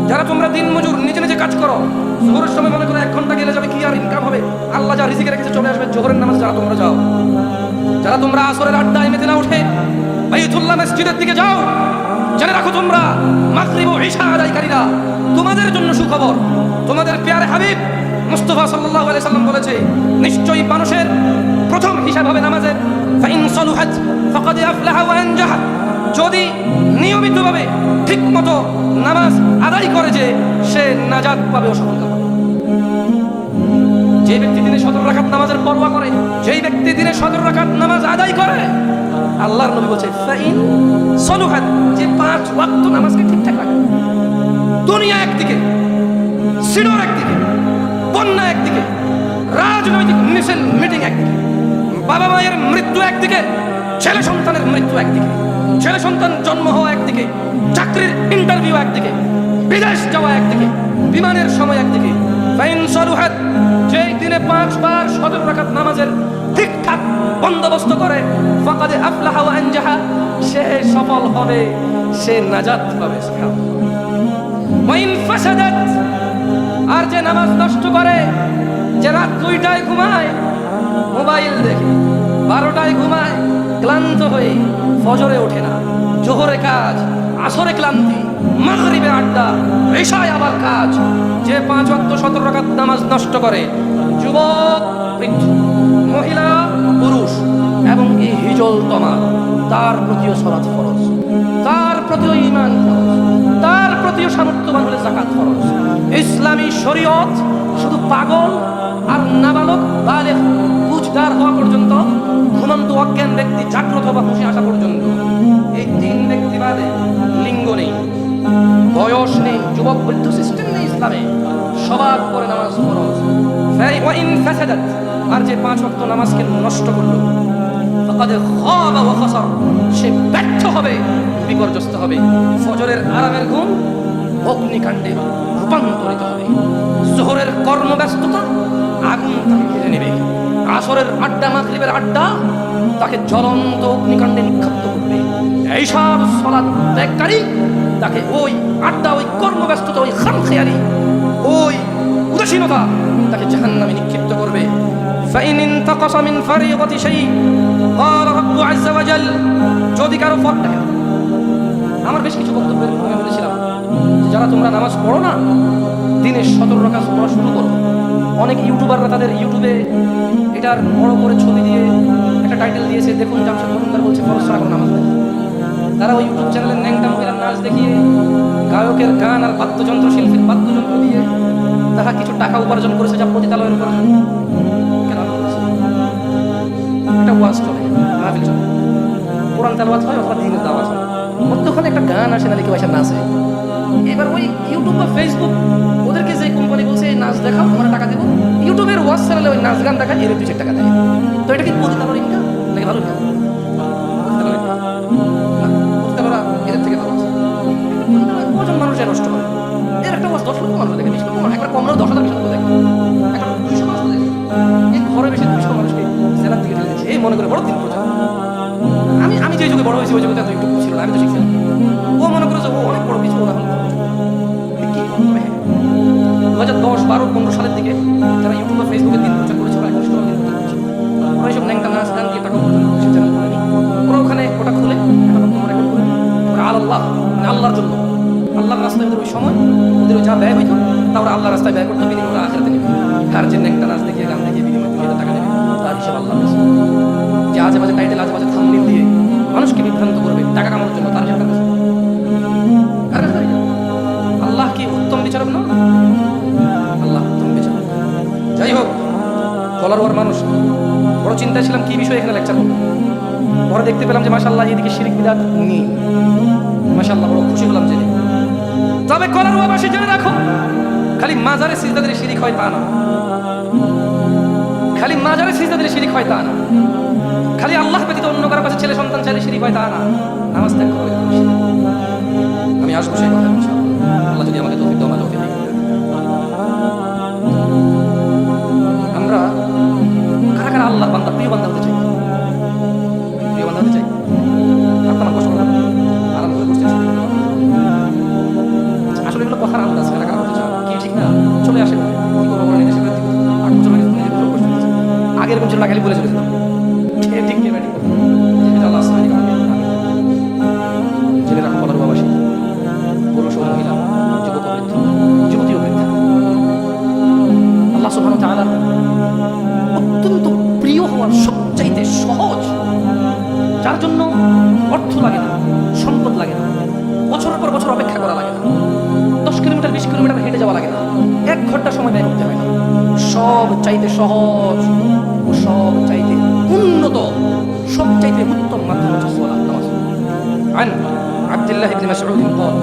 যারা তোমরা দিন মজুর নিজে নিজে কাজ করো, জোহরের সময় মনে করো 1 ঘন্টা গেলে যাবে, কি আর ইনকাম হবে, আল্লাহ যা রিজিকে রেখেছে চলে আসবে, জোহরের নামাজ যারা তোমরা যাও, যারা তোমরা আসরের আড্ডায় মেতে না উঠে বাইতুল্লাহ মসজিদের দিকে যাও, জেনে রাখো তোমরা মাগরিব ও ঈশা আদায়কারীরা, তোমাদের জন্য সুখবর। তোমাদের প্যারে হাবিব মুস্তাফা সাল্লাল্লাহু আলাইহি সাল্লাম বলেছে, নিশ্চয়ই মানুষের প্রথম হিসাব হবে নামাজের। ফাইন সালুহাত ফাকাদ আফলাহা ওয়া আনজাহা, যদি নিয়মিতভাবে ঠিকমতো নামাজ আদায় করে যে সে নাজাত পাবে ও সফলতা পাবে। যে ব্যক্তি দিনে 17 রাকাত নামাজের পরোয়া করে, যেই ব্যক্তি দিনে 17 রাকাত নামাজ আদায় করে, আল্লাহর নবী বলেছে ফাইন সালুহাত, যে 5 ওয়াক্ত নামাজকে ঠিকঠাক রাখে, দুনিয়া একদিকে, সিডর একদিকে, বন্যা একদিকে, রাজনৈতিক মিছিল মিটিং একদিকে, বাবা মায়ের মৃত্যু একদিকে, ছেলে সন্তানের মৃত্যু একদিকে, ছেলে সন্তান জন্ম হওয়া একদিকে, চাকরির ইন্টারভিউ একদিকে, বিদেশ যাওয়া একদিকে, বিমানের সময় একদিকে। ফাইন সালুহাত, যে দিনে 5 বার 17 রাকাত নামাজের ঠিকঠাক বন্দোবস্ত করে, ফাকাদ আফলাহা ওয়া আনজাহা, সে সফল হবে, সে নাজাত পাবে। ওয়াইন ফাসাদাত, আর যে নামাজ নষ্ট করে, যে রাত 2টায় ঘুমায়, মোবাইল দেখে, 12টায় ঘুমায়, ক্লান্ত হয়ে ফজরে ওঠে না, জোহরে কাজ, আসরে ক্লান্তি, মাগরিবে আড্ডা, ঈশায় আবার কাজ, যে 5 ওয়াক্ত 17 রাকাত নামাজ নষ্ট করে, যুবক বৃদ্ধ, মহিলা পুরুষ, এবং এই হিজল তমা, তার প্রতিও সালাত ফরজ, তার প্রতিও ঈমান ফরজ, তার প্রতিও সামর্থ্যবান হলে যাকাত ফরজ। ইসলামী শরীয়ত শুধু পাগল আর নাবালক বালেগ বুঝদার হওয়া পর্যন্ত, ঘুমন্ত অজ্ঞান ব্যক্তি জাগ্রত বা খুশি আসা পর্যন্ত, এই 3 ব্যক্তি বাদে লিঙ্গ নেই, বয়স নেই, যুবক বৃদ্ধ সিস্টেম নেই ইসলামে, সবার পরে নামাজ ফরজ। ওয়াইন ফাসাদাত, আর যে 5 ওয়াক্ত নামাজকে নষ্ট করলো, ফাকাদ খাবা ওয়া খাসার, সে ব্যর্থ হবে, বিপর্যস্ত হবে। ফজরের আরামের ঘুম অগ্নিকাণ্ডে রূপান্তরিত হবে, যোহরের কর্মব্যস্ততা আগুন তাকে ঘিরে নেবে, আসরের আড্ডা, মাগরিবের আড্ডা তাকে জ্বলন্ত অগ্নিকাণ্ডে নিক্ষিপ্ত করবে। এইসব সালাত ত্যাগকারী তাকে ওই আড্ডা, ওই কর্মব্যস্ততা, ওই খামখেয়ালি, ওই উদাসীনতা তাকে জাহান্নামে নিক্ষিপ্ত করবে। ফাইন ইনতাকাসা মিন ফারিদাতি শাই ক্বালা রাব্বু আযজা ওয়া জাল, যদি কারো ফরজ, আমার বেশ কিছু বক্তব্যের আমি বলেছিলাম যারা তোমরা নামাজ পড়ো না, দিনে 17 রাকাত পড়া শুরু করো। অনেক ইউটিউবাররা তাদের ইউটিউবে এটার বড় করে ছবি দিয়ে একটা টাইটেল দিয়েছে, দেখুন জামশেদ মজুমদার বলছে ফরজ ছাড়া কোনো নামাজ নেই। তারা ওই ইউটিউব চ্যানেলের ন্যাংটা মহিলার নাচ দেখিয়ে, গায়কের গান আর বাদ্যযন্ত্র শিল্পীর বাদ্যযন্ত্র দিয়ে তারা কিছু টাকা উপার্জন করেছে, যা পতিতালয়ের উপার্জন। কেন একটা ওয়াজ চলে, মাহফিল চলে, কোরআন তেলাওয়াত হয় অথবা দ্বীনের দাওয়াত হয়, মধ্যখানে একটা গান আসে না, লিখে পয়সা নাচে। এবার ওই ইউটিউব বা ফেসবুক ওদেরকে যে কোম্পানি বলছে এই নাচ দেখাও, আমরা টাকা দেবো, ইউটিউবের ওয়াজ চ্যানেলে ওই নাচ গান দেখায়, এর 2 টাকা দেয়। তো এটা কি পতিতালয়ের ইনকাম নাকি ভালো ইনকাম? পতিতালয়রা এদের থেকে ভালো আছে। কজন মানুষ নষ্ট করে, এর একটা ওয়াজ 10 লক্ষ মানুষ দেখে, 20 লক্ষ মানুষ, একটা কম 10,000 20 লক্ষ দেখে, এখন 200 মানুষ দেখে, এই ঘরে বেশি 200 মানুষকে জেলার দিকে ঠেলে দিচ্ছে, এই মনে করে বড় দিন প্রচার। আমি যে যুগে বড় হয়েছি ওই যুগে এত ইউটিউব ছিল না, আমি তো শিখছিলাম। ও মনে করে যে ও অনেক বড় কিছু, ও এখন কি করবে। 2010, 12, 15 সালের দিকে যারা ইউটিউব বা ফেসবুকে দিন প্রচার করেছে, প্রায় 10 দিন প্রচার করেছে, ওরা এইসব ন্যাংটা নাচ গান দিয়ে টাকা উপার্জন করছে, চ্যানেল করে নি। ওরা ওখানে ওটা খুলে একটা বক্তব্য রেকর্ড করে ওরা আল্লাহ মানে আল্লাহর জন্য, আল্লাহর রাস্তায় ওদের ওই সময় ওদের যা ব্যয় হইতো তা ওরা আল্লাহর রাস্তায় ব্যয় করতো, বিনিময় ওরা আখেরাতে নেবে। আর যে ন্যাংটা নাচ দেখিয়ে গান দেখিয়ে বিনিময় 2,000 টাকা দেবে, তার হিসাব আল্লাহ কাছে। যে আজে বাজে টাইটেল, আজে বাজে থাম্বনেল দিয়ে মানুষকে বিভ্রান্ত করবে টাকা কামানোর জন্য, তার হিসাব কাছে কার কাছে? আল্লাহ কি উত্তম বিচারক না? আল্লাহ উত্তম বিচারক। যাই হোক, কলারওয়ার মানুষ, বড় চিন্তায় ছিলাম কি বিষয়ে এখানে লেকচার করব। পরে দেখতে পেলাম যে মাশাআল্লাহ এদিকে শিরক বিদআত নেই। মাশাআল্লাহ বড় খুশি হলাম জেনে। তবে কলারওয়াবাসী জেনে রাখো, খালি মাজারে সিজদা দিলে শিরক হয় তা না। খালি মাজারে সিজদা দিলে শিরক হয় তা না। খালি আল্লাহ ব্যতীত অন্য কারো কাছে ছেলে সন্তান চাইলে শিরক হয় তা না। নামাজ ত্যাগ করো, আমি আসবো সেই কথা ইনশাআল্লাহ, আল্লাহ যদি আমাকে তৌফিক দেয়, তৌফিক দেয়। আমরা কারা কারা আল্লাহ বান্দা, প্রিয় বান্দা হতে চাই? প্রিয় বান্দা হতে চাই? আপনার কষ্ট করেন, আরাম করে বসতে চাই। আসলে এগুলো কথার আন্দাজ, কারা কারা হতে চাই কি ঠিক না? চলে আসে কি করবো বলেন, এদেশে 8 বছর আগে আগের বছর লাগালি বলে চলে যেতাম, ঠিক কে ব্যাটিং করতাম। আল্লাহ জেনে রাখো কলারওয়াবাসী, পুরুষ ও মহিলা, যুবক ও বৃদ্ধ, যুবতী ও বৃদ্ধা, আল্লাহ সুবহানাহু ওয়া তাআলা অত্যন্ত প্রিয় হওয়ার সবচাইতে সহজ, যার জন্য অর্থ লাগে না, সম্পদ লাগে না, বছরের পর বছর অপেক্ষা করা লাগে না, 10 কিলোমিটার 20 কিলোমিটার হেঁটে যাওয়া লাগে না, 1 ঘন্টা সময় ব্যয় করতে হয় না, সব চাইতে সহজ ও সব চাইতে উন্নত, সব চাইতে উত্তম মাধ্যম হচ্ছে সালাত, নামাজ। عن عبد الله بن مسعود قال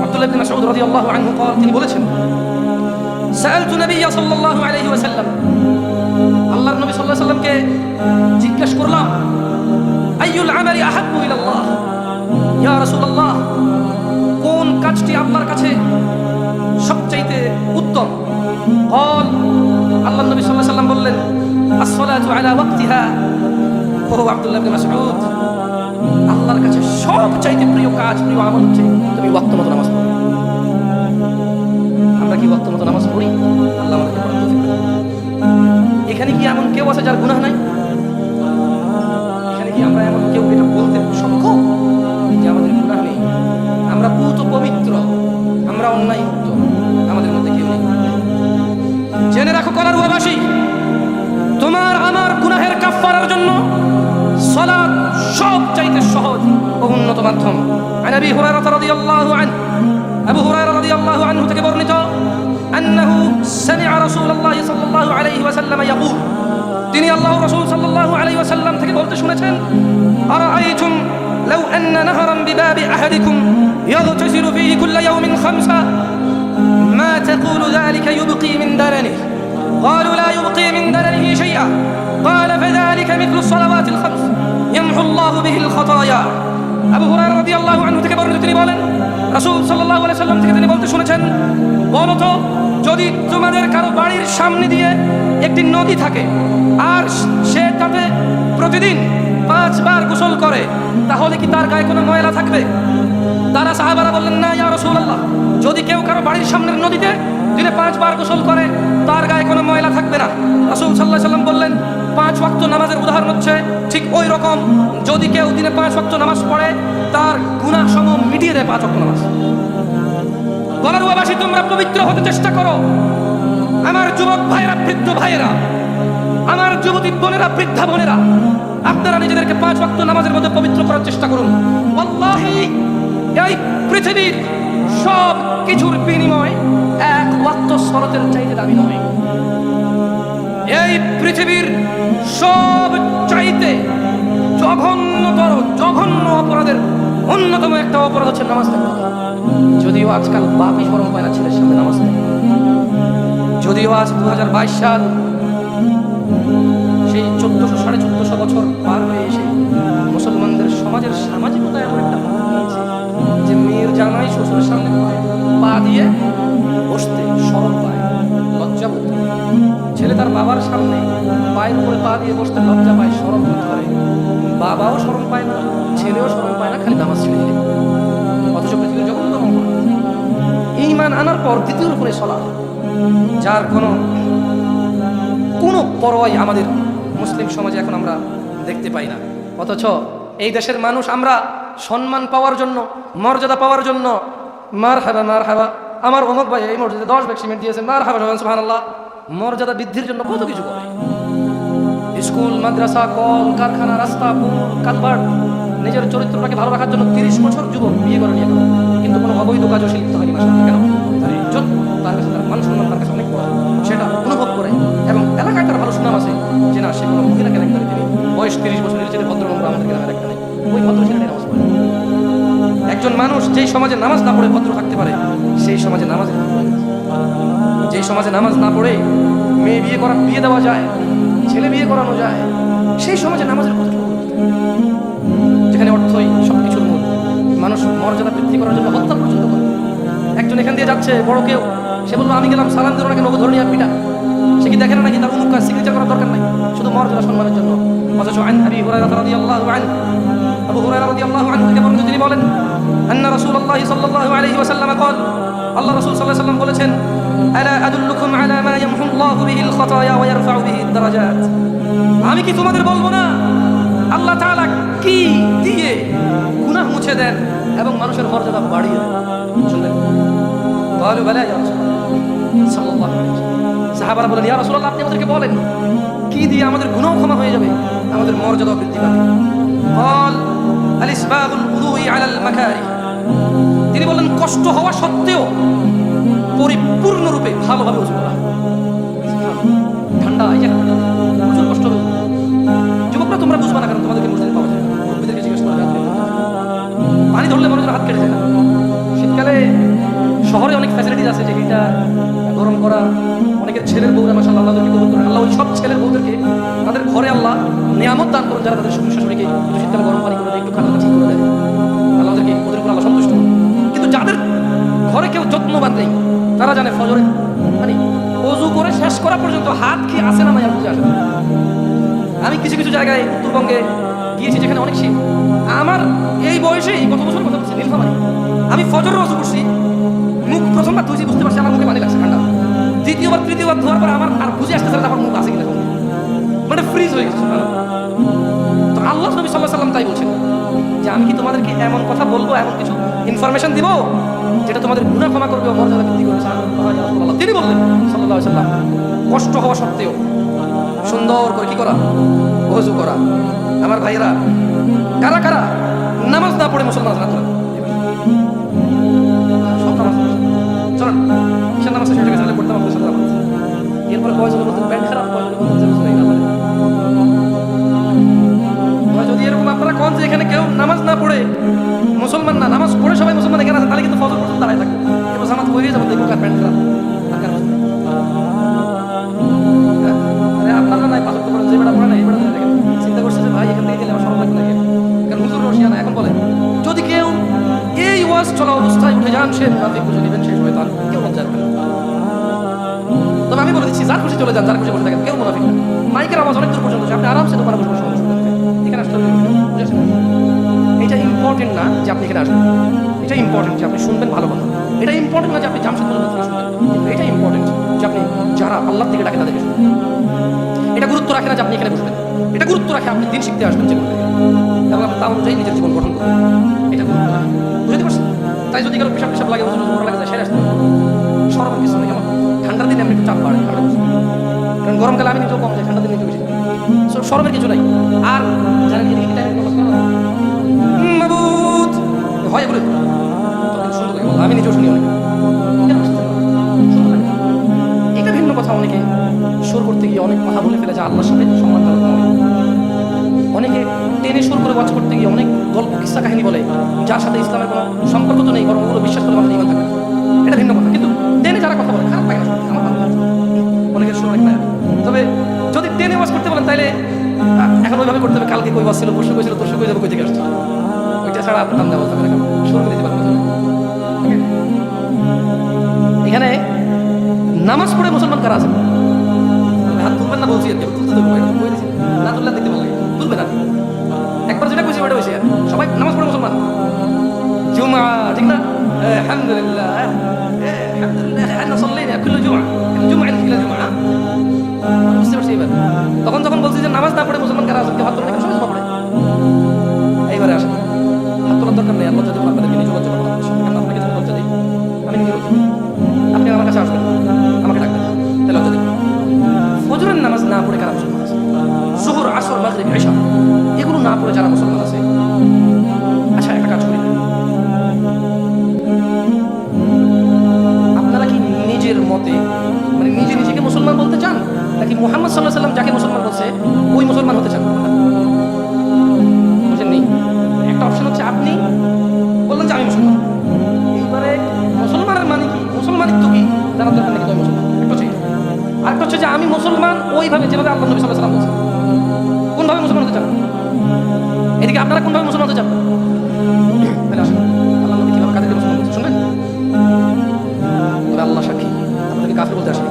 عبد الله بن مسعود رضي الله عنه قال তিনি বলেছেন سألت النبي صلى الله عليه وسلم আল্লাহর নবী সাল্লাল্লাহু আলাইহি ওয়াসাল্লামকে জিজ্ঞাসা করলাম আইয়ুল আমালি আহাব্বু ইলা আল্লাহ, ইয়া রাসূলুল্লাহ কোন কাজটি আল্লাহর কাছে সবচাইতে উত্তম? قال আল্লাহর নবী সাল্লাল্লাহু আলাইহি ওয়াসাল্লাম বললেন as-salatu ala waqtiha। ও আব্দুল্লাহ ইবনে মাসউদ, আল্লাহর কাছে সবচাইতে প্রিয় কাজ, প্রিয় আমল হচ্ছে তুমি ওয়াক্ত মতো নামাজ পড়ো। আমরা কি ওয়াক্ত মতো নামাজ পড়ি? আল্লাহ আমাদেরকে পড়ার তৌফিক দান। এখানে কি এমন কেউ আছে যার গুনাহ নাই? এখানে কি আমরা এমন কেউ এটা বলতে সক্ষম যে আমাদের গুনাহ নেই? আমরা পুত পবিত্র, আমরা অন্যায় মুক্ত, আমাদের মধ্যে কেউ নেই। জেনে রাখো কলারওয়াবাসী, তোমার আমার গুনাহের কাফফারার জন্য সালাত সবচাইতে সহজ ও উন্নত মাধ্যম। عن ابي هريره رضي الله عنه আবু হুরায়রা রাদিয়াল্লাহু আনহু থেকে বর্ণিত انه سمع رسول الله صلى الله عليه وسلم يقول, তিনি আল্লাহর রাসূল সাল্লাল্লাহু আলাইহি ওয়াসাল্লাম থেকে বলতে শুনেছেন আরাআইতুম লাউ আন্না নাহরান বিবাবি আহাদিকুম ইয়াগতাসিলু ফীহি কুল্লা ইয়াওমিন খামসা মা তাকুলু যালিকা ইউবকি মিন দারানিহি قالوا لا يبقي من درنه شيئا قال فذلك مثل الصلوات الخمس يمحو الله به الخطايا। আবু হুরায়রা রাদিয়াল্লাহু আনহু থেকে বর্ণিত, তিনি বলেন রাসূল সাল্লাল্লাহু আলাইহি ওয়াসাল্লাম থেকে তিনি বলতে শুনেছেন, বলো তো যদি তোমাদের কারো বাড়ির সামনে দিয়ে একটি নদী থাকে আর সে তাতে প্রতিদিন 5 বার গোসল করে, তাহলে কি তার গায়ে কোনো ময়লা থাকবে? তারা সাহাবারা বললেন না ইয়া রাসূলুল্লাহ, যদি কেউ কারো বাড়ির সামনের নদীতে দিনে 5 বার গোসল করে তার গায়ে কোনো ময়লা থাকবে না। রাসূল সাল্লাল্লাহু আলাইহি ওয়াসাল্লাম বললেন 5 ওয়াক্ত নামাজের উদাহরণ হচ্ছে ঠিক ওই রকম, যদি কেউ দিনে 5 ওয়াক্ত নামাজ পড়ে তার গুনাহ সমূহ মিটিয়ে দেয় 5 ওয়াক্ত নামাজ। কলারওয়াবাসী, তোমরা পবিত্র হতে চেষ্টা করো। আমার যুবক ভাইয়েরা, বৃদ্ধ ভাইয়েরা, আমার যুবতী বোনেরা, বৃদ্ধা বোনেরা, আপনারা নিজেদেরকে 5 ওয়াক্ত নামাজের মধ্যে পবিত্র করার চেষ্টা করুন। ওয়াল্লাহি এই পৃথিবীর সব কিছুর বিনিময় 1 ওয়াক্ত সালাতের চাইতে দামি নয়। এই পৃথিবীর সব চাইতে জঘন্য অপরাধের অন্যতম একটা অপরাধ হচ্ছে নামাজ ত্যাগ করা। যদিও আজকাল বাপই শরম পায় না ছেলের সামনে নামাজ ত্যাগ করা। যদিও আজ 2022 সাল, সেই 1400-1450 বছর পার হয়ে এসে মুসলমানদের সমাজের সামাজিকতা এমন একটা নিয়েছে যে মেয়ের জামাই শ্বশুরের সামনে পা দিয়ে বসতে শরম পায়, লজ্জা বোধ করে। ছেলে তার বাবার সামনে পায়ের উপরে পা দিয়ে বসতে লজ্জা পায়, শরম বোধ করে। বাবাও শরম পায় না, ছেলেও শরম পায় না, খালি নামাজ ছেড়ে দিলে। অথচ পৃথিবীর জঘন্যতম ঈমান আনার পর দ্বিতীয় রকমের সালাত, যার কোনো পরোয়াই আমাদের মুসলিম সমাজে এখন আমরা দেখতে পাই না। অথচ এই দেশের মানুষ আমরা সম্মান পাওয়ার জন্য, মর্যাদা পাওয়ার জন্য মার হাবা আমার অমুক ভাই এই মসজিদে 10 ব্যাগ সিমেন্ট দিয়েছে, মার হাবা সুবহানাল্লাহ, মর্যাদা বৃদ্ধির জন্য কত কিছু করে। স্কুল, মাদ্রাসা, কল কারখানা, রাস্তা, পুল, কালভার্ট, নিজের চরিত্রটাকে ভালো রাখার জন্য 30 বছর যুবক বিয়ে করে নিয়ে গেল, কিন্তু কোনো অবৈধ কাজও সে লিপ্ত হয়নি। মাসাল্লাহ, কেন? তার ইজ্জত তার কাছে, তার মান সম্মান তার কাছে অনেক বড়, সেটা অনুভব করে। এবং এলাকায় তার ভালো সুনাম আছে যে না, সে কোনো মহিলাকে রাখতে তিনি বয়স 30 বছরের ছেলে ভদ্র নম্বর আমাদের গ্রামে রাখতে নেই, ওই ভদ্র ছেলেটাই নামাজ পড়ে। একজন মানুষ যেই সমাজে নামাজ না পড়ে ভদ্র থাকতে পারে, সেই সমাজে যেই সমাজে নামাজ না পড়ে মেয়ে বিয়ে দেওয়া যায়, ছেলে বিয়ে করানো যায়, সেই সমাজে নামাজের কতটুকু, যেখানে অর্থই সবকিছুর মূল, মানুষ মর্যাদা বৃদ্ধি করার জন্য হত্যা পর্যন্ত করে। একজন এখান দিয়ে যাচ্ছে বড় কেউ, সে বললো আমি গেলাম, সালাম দিল নাকি নগদ ধরে নিয়ে পিটা, সে কি দেখে না নাকি তার অমুক কাজ সিগনেচার করার দরকার নাই, শুধু মর্যাদা সম্মানের জন্য। অথচ আন আবি হুরায়রা রাদিয়াল্লাহু আনহু, আবু হুরায়রা রাদিয়াল্লাহু আনহু থেকে বর্ণিত, তিনি বলেন আন্না রাসূলুল্লাহ সাল্লাল্লাহু আলাইহি ওয়াসাল্লাম قال, আল্লাহ রাসূল সাল্লাল্লাহু আলাইহি ওয়াসাল্লাম বলেছেন, আলা আদুল্লুকুম আলা মা ইয়ামহু আল্লাহু বিহিল খাতায়া ওয়া ইয়ারফাউ বিহি দারাজাত, আমি কি তোমাদের বলবো না আল্লাহ তাআলা কি দিয়ে গুনাহ মুছে দেন এবং মানুষের মর্যাদা বাড়িয়ে দেন? শুনলেন? ক্বালু বালা ইয়া রাসূলুল্লাহ সাল্লাল্লাহু আলাইহি ওয়াসাল্লাম, সাহাবারা বলেন ইয়া রাসূলুল্লাহ, আপনি আমাদেরকে বলেন কি দিয়ে আমাদের গুনাহ ক্ষমা হয়ে যাবে, আমাদের মর্যাদা বৃদ্ধি পাবে? قال الاسباغ الوضوء على المكاره, তিনি বলেন কষ্ট হওয়া সত্ত্বেও পরিপূর্ণরূপে ভালোভাবে ওযু করা। ঠান্ডা এই যে প্রচুর কষ্ট হবে, যুবকরা তোমরা বুঝবা না, কারণ তোমাদেরকে মসজিদে পাওয়া যায় না, মুরব্বিদেরকে জিজ্ঞেস করবে, পানি ধরলে মানুষের হাত কেটে যায় না। শীতকালে শহরে অনেক ফ্যাসিলিটিস আছে, যে এটা গরম করা, অনেকের ছেলের বউরা মাশাআল্লাহ আল্লাহকে কবুল করেন, আল্লাহ ওই সব ছেলের বউদেরকে তাদের ঘরে আল্লাহ নিয়ামত দান করেন, যারা তাদের শাশুড়িকে শীতকালে গরম পানি করে দেয়, একটু খানা ঠিক করে দেয়, আল্লাহ ওদেরকে ওদের উপর আল্লাহ সন্তুষ্ট। কিন্তু যাদের ঘরে কেউ যত্নবান নেই, তারা জানে ফজরে মানে ওযু করে শেষ করা পর্যন্ত হাত কি আছে না নাই আর বুঝে আসে না। আমি কিছু কিছু জায়গায় উত্তরবঙ্গে গিয়েছি যেখানে অনেক শীত, আমার এই বয়সেই কত বছর কথা বলছি, নীলফামারী, আমি ফজরের ওযু করছি, মুখ প্রথমবার ধুয়েছি, বুঝতে পারছি আমার মুখে পানি লাগছে ঠান্ডা, দ্বিতীয়বার তৃতীয়বার ধোয়ার পর আমার আর বুঝে আসতেছে আমার মুখ আছে কিনা, মানে ফ্রিজ হয়ে গেছে। তো আল্লাহ নবী সাল্লাল্লাহু আলাইহি ওয়াসাল্লাম তাই বলছেন যে আমি কি তোমাদেরকে এমন কথা বলবো, এমন কিছু ইনফরমেশন দিব যেটা তোমাদের গুনাহ ক্ষমা করবে ও মর্যাদা বৃদ্ধি করবে? তিনি বললেন সাল্লাল্লাহু আলাইহি ওয়াসাল্লাম, কষ্ট হওয়া সত্ত্বেও সুন্দর করে কি করা? ওযু করা। আমার ভাইয়েরা, কারা কারা নামাজ না পড়ে মুসলমান আছেন? সব নামাজ চলেন, কিসের নামাজ শেষ হয়ে গেছে, পড়তে পারবো নামাজ। এরপরে কয়জন বলতেন প্যান্ট খারাপ, কয়জন বলতেন যদি এরকম আপনারা কোন যে এখানে কেউ নামাজ না পড়ে মুসলমান না, নামাজ পড়ে সবাই মুসলমান এখানে আছে, তাহলে কিন্তু ফজর পর্যন্ত দাঁড়ায় থাকবে, এবার জামাত হয়ে যাবে, দেখুন কার প্যান্ট খারাপ, আপনারা নাই পাথর তো যে বেড়া পড়ে না, এই বেড়া দেখেন চিন্তা করছে যে ভাই এখান থেকে গেলে আমার সরল লাগবে না, কারণ হুজুর রশিয়া না। এখন বলে যদি কেউ এই ওয়াজ চলা অবস্থায় উঠে যান, সে মুনাফিক বুঝে নেবেন, শেষ হয়ে তার কেউ লজ্জা রাখবে না। তবে আমি বলে দিচ্ছি, যার খুশি চলে যান, যার খুশি বসে থাকেন, কেউ মুনাফিক না। মাইকের আওয়াজ অনেক দূর পর্যন্ত, আপনি আরামসে দোকানে বসে বসে এখানে আসতে বুঝেছেন? এটা ইম্পর্টেন্ট না যে আপনি এখানে আসবেন, এটা ইম্পর্টেন্ট যে আপনি শুনবেন ভালো কথা, এটা ইম্পর্টেন্ট না যে আপনি জামশেদপুর থেকে শুনবেন, কিন্তু এটা ইম্পর্টেন্ট যে আপনি যারা আল্লাহ থেকে ডাকে তাদেরকে শুনবেন। এটা গুরুত্ব রাখে না যে আপনি এখানে বসবেন, এটা গুরুত্ব রাখে আপনি দিন শিখতে আসবেন জীবন থেকে, এবং আপনি তা অনুযায়ী নিজের জীবন গঠন করবেন, এটা গুরুত্ব রাখে। বুঝতে পারছেন? তাই যদি কারো পেশাব লাগে, লাগে যায়, সেরে আসতে সরবের কিছু নেই। আমার ঠান্ডার দিনে আমি একটু চাপ বাড়ে, কারণ গরমকালে আমি নিজেও কম যাই, ঠান্ডার দিনে একটু বেশি, সরবের কিছু নাই। আর যারা হয় বলে সুন্দর লাগে, আমি নিজেও শুনি অনেক, এটা ভিন্ন কথা। অনেকে সুর করতে গিয়ে অনেক কথা বলে ফেলে, যা আল্লাহর সাথে সম্মান দেওয়া, অনেকে টেনে সুর করে ওয়াজ করতে গিয়ে অনেক গল্প কিস্সা কাহিনী বলে, যার সাথে ইসলামের কোনো সম্পর্ক তো নেই, বরং ওগুলো বিশ্বাস করে আমাদের ইমান থাকে, এটা ভিন্ন কথা। কিন্তু টেনে যারা কথা বলে খারাপ লাগে না, আমার ভালো লাগে, অনেকের সুর অনেক লাগে। তবে যদি টেনে ওয়াজ করতে বলেন তাহলে এখন ওইভাবে করতে হবে, কালকে কই ওয়াজ ছিল, পরশু কই ছিল, তরশু কই যাবে, কই থেকে আসছে, ওইটা ছাড়া আপনার টান দেওয়া যাবে না, সুর করে দিতে পারবেন। এখানে নামাজ পড়ে মুসলমান কারা আছে? হাত তুলবেন না বলছি, তুলতে দেবো না, তুললে দেখতে ভালো লাগে, তুলবে না। একবার যেটা কইছি ওটা হয়েছে, সবাই নামাজ পড়ে মুসলমান, জুমা ঠিক না, আলহামদুলিল্লাহ আলহামদুলিল্লাহ আন্না সাল্লাইনা কুল্লু জুমা, এইবার তখন যখন বলছি যে নামাজ না পড়ে মুসলমান কারা আছে, কেউ হাত তোলে না, সবাই পড়ে। এইবারে আসেন, হাত তোলার দরকার নেই, আল্লাহ যদি আপনাদেরকে নিজে লজ্জা করবেন, আপনাকে যদি লজ্জা দিই, আমি নিজে লজ্জা দিই। আপনি আমার কাছে আসবেন, আমাকে ডাকবেন, তাহলে লজ্জা দিই। ফজরের নামাজ না পড়ে কারা মুসলমান আছে? জোহর, আসর, মাগরিব, ইশা এগুলো না পড়ে যারা মুসলমান আছে, আচ্ছা একটা কাজ করি, আপনারা কি নিজের মতে মানে নিজে নিজেকে মুসলমান বলতে চান, নাকি মুহাম্মদ সাল্লাল্লাহু আলাইহি ওয়াসাল্লাম যাকে মুসলমান বলছে ওই মুসলমান হতে চান? বুঝেন নি? একটা অপশন হচ্ছে আপনি বললেন যে আমি মুসলমান, এইবারে মুসলমানের মানে কি, মুসলমানিত্ব কি জানার দরকার নাকি? আমি মুসলমান একটা হচ্ছে, আরেকটা হচ্ছে যে আমি মুসলমান ওইভাবে যেভাবে আল্লাহ নবী সাল্লাল্লাহু আলাইহি ওয়াসাল্লাম বলছেন। কোনভাবে মুসলমান হতে চান? এদিকে আপনারা কোনভাবে মুসলমান হতে চান? তাহলে আসুন, আল্লাহ নবী কিভাবে কাদেরকে মুসলমান বলছে শুনবেন? তবে আল্লাহ সাক্ষী, আপনাদেরকে কাফির বলতে আসেনি।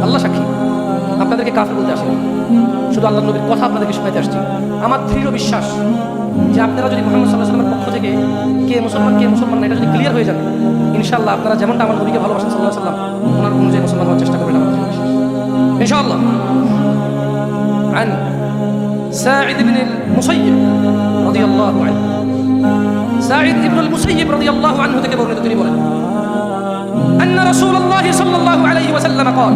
আল্লাহ সাক্ষী, আপনাদেরকে কাফির বলতে আসেনি, শুধু আল্লাহ নবীর কথা আপনাদেরকে শোনাতে আসছি। আমার দৃঢ় বিশ্বাস যে আপনারা যদি মুহাম্মদ সাল্লাল্লাহু আলাইহি ওয়াসাল্লামের পক্ষ থেকে কে মুসলমান না এটা যদি ক্লিয়ার হয়ে যান, ইনশাআল্লাহ আপনারা যেমনটা আমার নবীকে ভালোবাসেন সাল্লাল্লাহু আলাইহি ওয়াসাল্লাম, ওনার অনুযায়ী মুসলমান হওয়ার চেষ্টা করবেন আমার দৃঢ় বিশ্বাস ইনশাআল্লাহ। عن ساعد بن المسيب رضي الله عنه, ساعد بن المسيب رضي الله عنه থেকে বর্ণিত, তিনি বলেন أن رسول الله صلى الله عليه وسلم قال,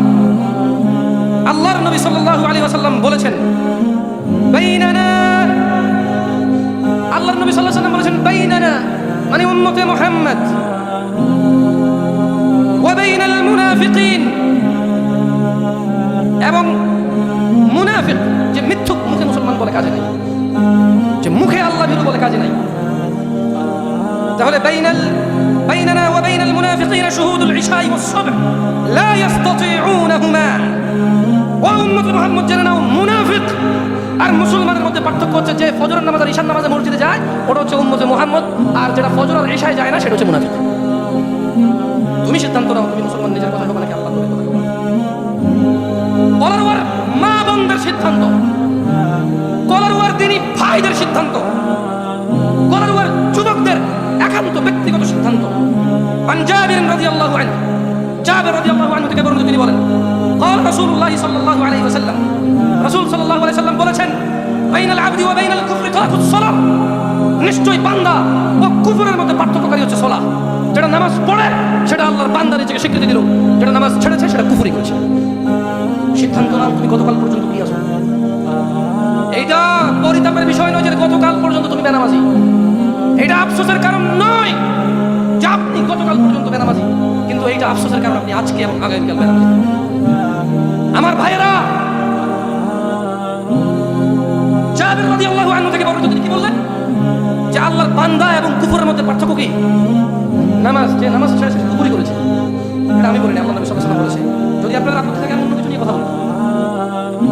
আল্লাহর নবী সাল্লাল্লাহু আলাইহি ওয়াসাল্লাম বলেছেন, বাইনানা, আল্লাহর নবী সাল্লাল্লাহু আলাইহি ওয়াসাল্লাম বলেছেন বাইনানা মানে উম্মতে মুহাম্মদ, ওয়া বাইনাল মুনাফিকিন, এবং মুনাফিক যে মিথ্যুক, মুখে মুসলমান বলে কাজে নাই, যে মুখে আল্লাহ বিরু বলে কাজে নাই, তাহলে বাইনানা ওয়া বাইনাল মুনাফিকিন শুহুদুল ইশাই ওয়াস সাবহ লা ইস্তাতিউনাহুমা। ও উম্মত মুহাম্মদ জেনে নাও, মুনাফিক আর মুসলমানের মধ্যে পার্থক্য হচ্ছে যে ফজরের নামাজ আর ঈশার নামাজে মসজিদে যায় ওটা হচ্ছে উম্মতে মুহাম্মদ, আর যেটা ফজর আর ঈশায় যায় না সেটা হচ্ছে মুনাফিক। তুমি সিদ্ধান্ত নাও, তুমি মুসলমান নিজের কথা বলবে নাকি আল্লাহর কথা বলবে? কলার ওয়ার মা বোনদের সিদ্ধান্ত, কলার ওয়ার দিনী ভাইদের সিদ্ধান্ত, কলার ওয়ার যুবকদের একান্ত ব্যক্তিগত সিদ্ধান্ত। আন জাবির রাদিয়াল্লাহু আনহু, জাবির রাদিয়াল্লাহু আনহু থেকে বর্ণিত, তিনি বলেন قال رسول الله صلى الله عليه وسلم, রাসূল সাল্লাল্লাহু আলাইহি ওয়াসাল্লাম বলেছেন, বাইনাল আবদি ওয়া বাইনাল কুফরি তারাকুস সালাহ, নিশ্চয়ই বান্দা ও কুফরের মধ্যে পার্থক্যকারী হচ্ছে সালাহ। যেটা নামাজ পড়ে সেটা আল্লাহর বান্দা নিজেকে স্বীকৃতি দিল, যেটা নামাজ ছেড়েছে সেটা কুফরি করেছে। সিদ্ধান্ত নাও তুমি গতকাল পর্যন্ত কি আছো। এইটা পরিতাপের বিষয় নয় যে গতকাল পর্যন্ত তুমি বেনামাজি, এটা আফসোসের কারণ নয় যে আপনি গতকাল পর্যন্ত বেনামাজি, কিন্তু এইটা আফসোসের কারণ আপনি আজকে এবং আগামীকাল বেনামাজি। আমার ভাইয়েরা, জাবির রাদিয়াল্লাহু আনহু থেকে বর্ণিত, তিনি কি বললেন যে আল্লাহর বান্দা এবং কুফরের মধ্যে পার্থক্য কি? নামাজ, যে নামাজ ছেড়ে সে কুফরি করেছে। এটা আমি বলিনি, আল্লাহ নবী সাল্লাল্লাহু আলাইহি ওয়াসাল্লাম বলেছে। যদি আপনারা আপত্তি থাকে আমি অন্য কিছু নিয়ে কথা বলবো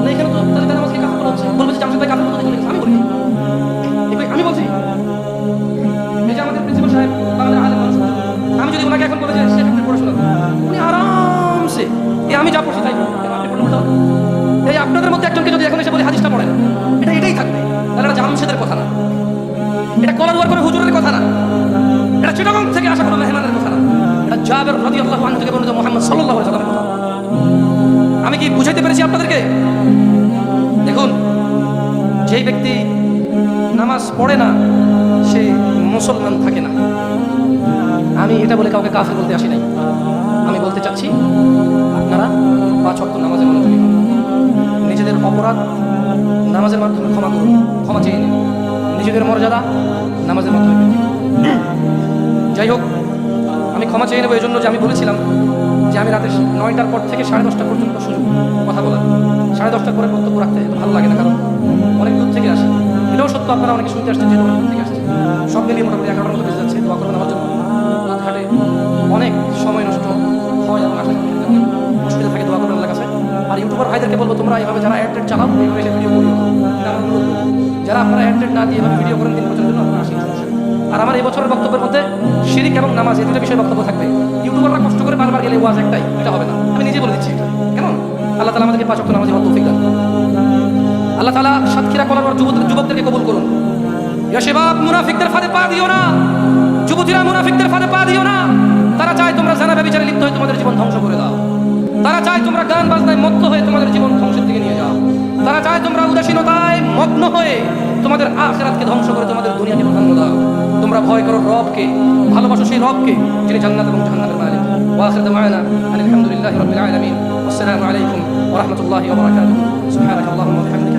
না, এখানে তো তাদের নামাজকে কাফের বলা হচ্ছে, বলবে যে জামশেদ ভাই কাফের কথা বলেছে, আমি বলিনি, আমি বলছি। এই যে আমাদের প্রিন্সিপাল সাহেব বাংলা আলেম মানুষ, আমি যদি ওনাকে এখন বলে যে সে কাফের পড়াশোনা, উনি আরামসে আমি যা পড়ছি তাই আপনি পড়লে উল্টা। এই আপনাদের মধ্যে একজনকে যদি এখন এসে বলি হাদিসটা পড়েন, এটাই থাকবে, তাহলে এটা জামশেদের কথা না, এটা কলার করে হুজুরের কথা না, এটা চিটাগং থেকে আসা কোনো মেহমানের কথা না, এটা জাবির রাদিয়াল্লাহু আনহু থেকে বর্ণিত মুহাম্মদ সাল্লাল্লাহু আলাইহি ওয়াসাল্লামের কথা। আমি কি বুঝাইতে পেরেছি আপনাদেরকে? দেখুন, যেই ব্যক্তি নামাজ পড়ে না সে মুসলমান থাকে না। আমি এটা বলে কাউকে কাফের বলতে আসি নাই। আমি বলতে চাচ্ছি আপনারা 5 ওয়াক্ত নামাজে মনোযোগী হন, নিজেদের অপরাধ নামাজের মাধ্যমে ক্ষমা করুন, ক্ষমা চেয়ে নিন, নিজেদের মর্যাদা নামাজের মাধ্যমে বৃদ্ধি করুন। যাই হোক, আমি ক্ষমা চেয়ে নেবো এই জন্য যে আমি বলেছিলাম যে আমি রাতে 9টার পর থেকে 10:30 পর্যন্ত সুযোগ কথা বলার, 10:30 পরে বক্তব্য রাখতে ভালো লাগে না, কারণ অনেক দূর থেকে আসে। এটাও সত্য, আপনারা অনেকে শুনতে আসছেন যে অনেক দূর থেকে আসছে, সব মিলিয়ে মোটামুটি 11টার মতো বেজে যাচ্ছে। দোয়া করবেন আমার জন্য, ঘাটে অনেক সময় নষ্ট হয় এবং আসার ক্ষেত্রে অনেক অসুবিধা থাকে, দোয়া করবেন আল্লাহর কাছে। আর ইউটিউবার ভাইদেরকে বলবো, তোমরা এইভাবে যারা অ্যাডটেড চালাও এইভাবে এসে ভিডিও করিও, এটা আমার অনুরোধ। যারা আপনারা অ্যাডটেড না দিয়ে এভাবে ভিডিও করেন 3 বছরের জন্য, আপনারা আসেন। আর আমার এই বছরের বক্তব্যের মধ্যে শিরিক এবং নামাজ এই দুটো বিষয়ে বক্তব্য থাকবে। ইউটিউবাররা কষ্ট করে বারবার গেলে ওয়াজ একটাই, এটা হবে না, আমি নিজে বলে দিচ্ছি। কেমন? আল্লাহ তাআলা আমাদেরকে 5 ওয়াক্ত নামাজে হওয়ার তৌফিক দান। আল্লাহ তাআলা সাতক্ষীরা কলার যুবকদেরকে কবুল করুন। ইয়া শাবাব, মুনাফিকদের ফাঁদে পা দিও না, যুবতীরা মুনাফিকদের ফাঁদে পা দিও না। তারা চায় তোমরা জানা ব্যভিচারে লিপ্ত হয়ে তোমাদের জীবন ধ্বংস করে দাও, তারা চায় তোমরা গান বাজনায় মদ বাধ্য হয়ে তোমাদের জীবন ধ্বংসের দিকে নিয়ে যাও। তারা চায় তোমরা উদাসীনতায় মগ্ন হয়ে তোমাদের আখিরাতকে ধ্বংস করে তোমাদের দুনিয়াকে প্রাধান্য দাও। তোমরা ভয় করো রবকে, ভালোবাসো সেই রবকে যিনি জান্নাত এবং জাহান্নামের মালিক। ওয়া আখিরু দাওয়ানা আলহামদুলিল্লাহি রাব্বিল আলামিন। আসসালামু আলাইকুম ওয়া রাহমাতুল্লাহি ওয়া বারাকাতুহু। সুবহানাকাল্লাহুম্মা ওয়া বিহামদিকা